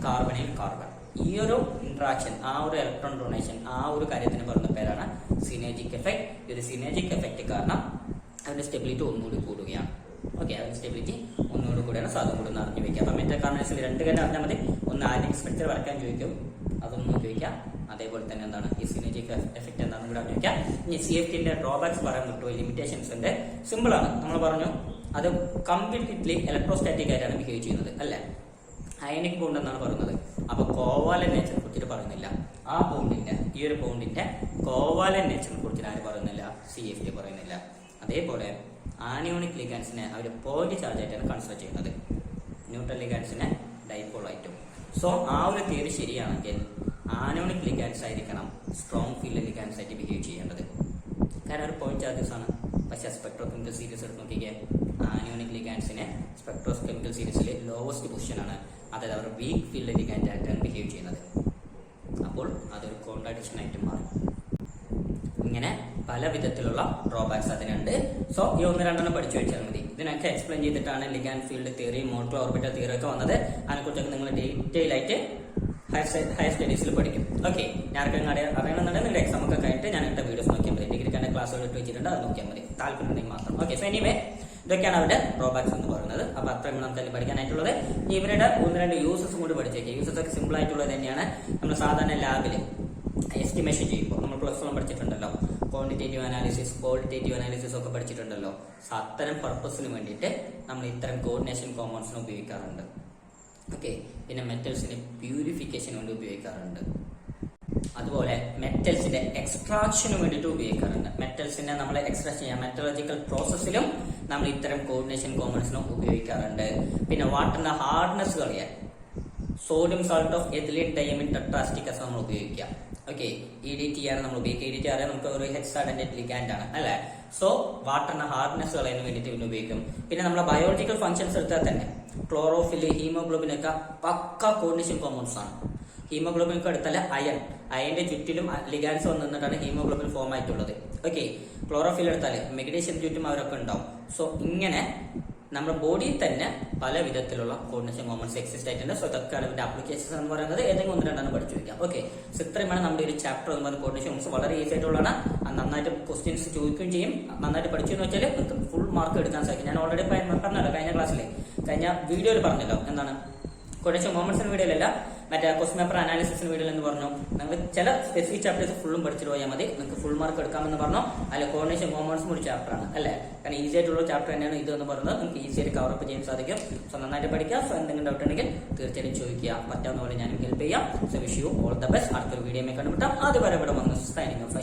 carbonyl carbon. ഈ ഒരു ഇന്ററാക്ഷൻ, ആ ഒരു ഇലക്ട്രോൺ ഡൊണേഷൻ, ആ ഒരു കാര്യത്തിന് പറയുന്ന പേരാണ് സിനർജിക് എഫക്ട്. ഈ ഒരു സിനർജിക് എഫക്ട് കാരണം അതിന്റെ സ്റ്റെബിലിറ്റി ഒന്നുകൂടി കൂടുകയാണ്. ഓക്കെ, അതിന്റെ സ്റ്റെബിലിറ്റി ഒന്നുകൂടി കൂടിയാണ്. സോ അതും കൂടി ഒന്ന് അറിഞ്ഞു വെക്കുക. അപ്പൊ മെറ്റൽ കാർബണൈസിൽ 2 കാര്യം അറിഞ്ഞാൽ മതി. ഒന്ന് ആദ്യം സ്ട്രക്ചർ വരയ്ക്കാൻ ചോദിക്കും, അതൊന്നും ഉപയോഗിക്കാം. അതേപോലെ തന്നെ എന്താണ് ഈ സിനർജി എഫക്ട് എന്താണെന്ന് കൂടെ ഉപയോഗിക്കാം. ഇനി CFTന്റെ ഡ്രോബാക്സ് പറയാൻ പറ്റുമോ, ലിമിറ്റേഷൻസ് ഉണ്ട്. സിമ്പിൾ ആണ്. നമ്മൾ പറഞ്ഞു അത് കംപ്ലീറ്റ്ലി ഇലക്ട്രോസ്റ്റാറ്റിക് ആയിട്ടാണ് ബിഹേവ് ചെയ്യുന്നത് അല്ലെ. അയണിക് ബോണ്ട് എന്നാണ് പറയുന്നത്. അപ്പൊ കോവാലൻ നേച്ചറിനെ കുറിച്ചിട്ട് പറയുന്നില്ല. ആ ബോണ്ടിന്റെ ഈ ഒരു ബോണ്ടിന്റെ കോവാലൻ നേച്ചറിനെ കുറിച്ചിട്ട് ആര് പറയുന്നില്ല, CFT പറയുന്നില്ല. അതേപോലെ ആനിയോണിക് ലിഗാൻസിനെ അവർ പോയിന്റ് ചാർജ് ആയിട്ടാണ് കൺസിഡർ ചെയ്യുന്നത്, ന്യൂട്രൽ ലിഗാൻസിനെ ഡൈപോൾ ആയിട്ടും. സോ ആ ഒരു തിയറി ശരിയാണെങ്കിൽ ആനിയോണിക് ലിഗാൻസ് ആയിരിക്കണം സ്ട്രോങ് ഫീൽഡ് ലിഗാൻസ് ആയിട്ട് ബിഹേവ് ചെയ്യേണ്ടത്. കാരണം ഒരു പോയിന്റ് ചാർജസ് ആണ്. പക്ഷെ സ്പെക്ട്രോകെമിക്കൽ സീരീസ് എടുത്ത് നോക്കിക്കേ, ആനിയോണിക് ലിഗാൻസിനെ സ്പെക്ട്രോകെമിക്കൽ സീരീസിൽ ലോവസ്റ്റ് പൊസിഷൻ ആണ്. അതായത് അവർ വീക്ക് ഫീൽഡ് ലിഗാൻഡ് ആയിട്ടാണ് ബിഹേവ് ചെയ്യുന്നത്. അപ്പോൾ അതൊരു കോൺട്രാഡിക്ഷൻ ആയിട്ട് മാറും. ഇങ്ങനെ പല വിധത്തിലുള്ള ഡ്രോബാക്സ് അതിനുണ്ട്. സോ ഈ 1-2 പഠിച്ചു വെച്ചാൽ മതി. ഇതിനൊക്കെ എക്സ്പ്ലെയിൻ ചെയ്തിട്ടാണ് ligand field theory, molecular orbital theory ഒക്കെ വന്നത്. അതിനെക്കുറിച്ചൊക്കെ നിങ്ങൾ ഡീറ്റെയിൽ ആയിട്ട് ഹയർ സ്റ്റഡീസിൽ പഠിക്കും. ഓക്കെ, ഞാനൊക്കെ അറിയണമെന്നുണ്ടെങ്കിൽ നിങ്ങളുടെ എക്സാം ഒക്കെ കഴിഞ്ഞിട്ട് ഞാൻ എന്റെ വീഡിയോസ് നോക്കിയാൽ മതി. ഡിഗ്രിക്ക് എന്റെ ക്ലാസ്സുകൾ ഇട്ട് വെച്ചിട്ടുണ്ട്, അത് നോക്കിയാൽ മതി, താല്പര്യമുണ്ടെങ്കിൽ മാത്രം. ഓക്കെ, സോ എനിവേ ഇതൊക്കെയാണ് അവരുടെ ഡ്രോബാക്സ് എന്ന് പറയുന്നത്. അപ്പൊ അത്രയും നമുക്ക് അതിൽ പഠിക്കാനായിട്ടുള്ളത്. ഇവരുടെ 1-2 യൂസസും കൂടി പഠിച്ചേക്കാം. യൂസസ് ഒക്കെ സിമ്പിൾ ആയിട്ടുള്ളത് തന്നെയാണ്. നമ്മൾ സാധാരണ ലാബിൽ എസ്റ്റിമേഷൻ ചെയ്യുമ്പോൾ നമ്മൾ +1 പഠിച്ചിട്ടുണ്ടല്ലോ, ക്വാണ്ടിറ്റേറ്റീവ് അനാലിസിസ്, ക്വാളിറ്റേറ്റീവ് അനാലിസിസ് ഒക്കെ പഠിച്ചിട്ടുണ്ടല്ലോ. സോ അത്തരം പർപ്പസിന് വേണ്ടിയിട്ട് നമ്മൾ ഇത്തരം കോർഡിനേഷൻ കോമ്പൗണ്ട്സിനെ ഉപയോഗിക്കാറുണ്ട്. ഓക്കെ, പിന്നെ മെറ്റൽസിന് പ്യൂരിഫിക്കേഷന് വേണ്ടി ഉപയോഗിക്കാറുണ്ട്. അതുപോലെ മെറ്റൽസിന്റെ എക്സ്ട്രാക്ഷന് വേണ്ടിയിട്ട് ഉപയോഗിക്കാറുണ്ട്. മെറ്റൽസിനെ നമ്മൾ എക്സ്ട്രാക്ട് ചെയ്യാൻ മെറ്റലർജിക്കൽ പ്രോസസ്സിലും നമ്മൾ ഇത്തരം കോർഡിനേഷൻ കോമ്പൗണ്ട്സിനെ ഉപയോഗിക്കാറുണ്ട്. പിന്നെ വാട്ടറിന്റെ ഹാർഡ്നെസ് കളയാൻ sodium salt of ethylene diamine tetraacetic നമ്മൾ ഉപയോഗിക്കാം. ഓക്കെ, EDTR നമ്മൾ ഉപയോഗിക്കുക. EDTR നമുക്ക് ഒരു ഹെക്സാഡെന്റേറ്റ് ലിഗാൻഡ് ആണ് അല്ലെ. സോ വാട്ടറിന്റെ ഹാർഡ്നെസ് കളയാൻ വേണ്ടിയിട്ട് ഇതിന് ഉപയോഗിക്കും. പിന്നെ നമ്മുടെ ബയോളജിക്കൽ ഫംഗ്ഷൻസ് എടുത്താൽ തന്നെ ക്ലോറോഫില്, ഹീമോഗ്ലോബിൻ ഒക്കെ പക്ക കോർഡിനേഷൻ കോമ്പൗണ്ട്സ് ആണ്. ഹീമോഗ്ലോബിൻ ഒക്കെ എടുത്താൽ അയന്റെ ചുറ്റിലും ലിഗാൻസ് വന്നിട്ടാണ് ഹീമോഗ്ലോബിൻ ഫോം ആയിട്ടുള്ളത്. ഓക്കെ, ക്ലോറോഫിൽ എടുത്താൽ മെഗ്നീഷ്യം ചുറ്റും അവരൊക്കെ ഉണ്ടാവും. സോ ഇങ്ങനെ നമ്മുടെ ബോഡിയിൽ തന്നെ പല വിധത്തിലുള്ള കോർഡിനേഷൻ കോമ്പൗണ്ട്സ് എക്സിസ്റ്റ് ആയിട്ടുണ്ട്. സോ ഇതൊക്കെയാണ് ഇതിന്റെ ആപ്ലിക്കേഷൻസ് എന്ന് പറയുന്നത്. ഏതെങ്കിലും 1-2 പഠിച്ചു വയ്ക്കാം. ഓക്കെ, സോ ഇത്രയുമാണ് നമ്മുടെ ഒരു ചാപ്റ്റർ എന്ന് പറയുന്നത്. കോർഡിനേഷൻ കോമ്പൗണ്ട്സ് വളരെ ഈസി ആയിട്ടുള്ളതാണ്. നന്നായിട്ട് ക്വസ്റ്റ്യൻസ് ചോദിക്കുകയും ചെയ്യും. നന്നായിട്ട് പഠിച്ചു എന്ന് വെച്ചാൽ നിങ്ങൾക്ക് ഫുൾ മാർക്ക് എടുക്കാൻ സാധിക്കും. ഞാൻ ഓൾറെഡി പറഞ്ഞല്ലോ, കഴിഞ്ഞ വീഡിയോയിൽ പറഞ്ഞല്ലോ, എന്താണ് കോർഡിനേഷൻ കോമ്പൗണ്ട്സിന് വീഡിയോയിലല്ല, മറ്റേ ക്വസ്റ്റ്യൻ പേപ്പർ അനാലിസിസിന് വീഡിയോയിൽ എന്ന് പറഞ്ഞു. നിങ്ങൾ ചില സ്പെസിഫിക് ചാപ്റ്റേഴ്സ് ഫുള്ളും പഠിച്ചിട്ട് പോയാൽ മതി, നിങ്ങൾക്ക് ഫുൾ മാർക്ക് എടുക്കാമെന്ന് പറഞ്ഞു. അല്ല, കോർഡിനേഷൻ കോമ്പൗണ്ട്സും ഒരു ചാപ്റ്റർ ആണ് അല്ലേ. കാരണം ഈസി ആയിട്ടുള്ള ചാപ്റ്റർ തന്നെയാണ് ഇത് എന്ന് പറയുന്നത്. നിങ്ങൾക്ക് ഈസി ആയിട്ട് കവർ അപ്പ് ചെയ്യാൻ സാധിക്കും. സോ നന്നായിട്ട് പഠിക്കുക. സോ എന്തെങ്കിലും ഡൗട്ട് ഉണ്ടെങ്കിൽ തീർച്ചയായിട്ടും ചോദിക്കുക. പറ്റാവുന്ന പോലെ ഞാനും ഹെൽപ്പ് ചെയ്യാം. So wish you all the best. അടുത്തൊരു വീഡിയോ കണ്ടുമുട്ടാം. അതുവരെ ഇവിടെ വന്ന് സൈനിങ് ഓഫ്.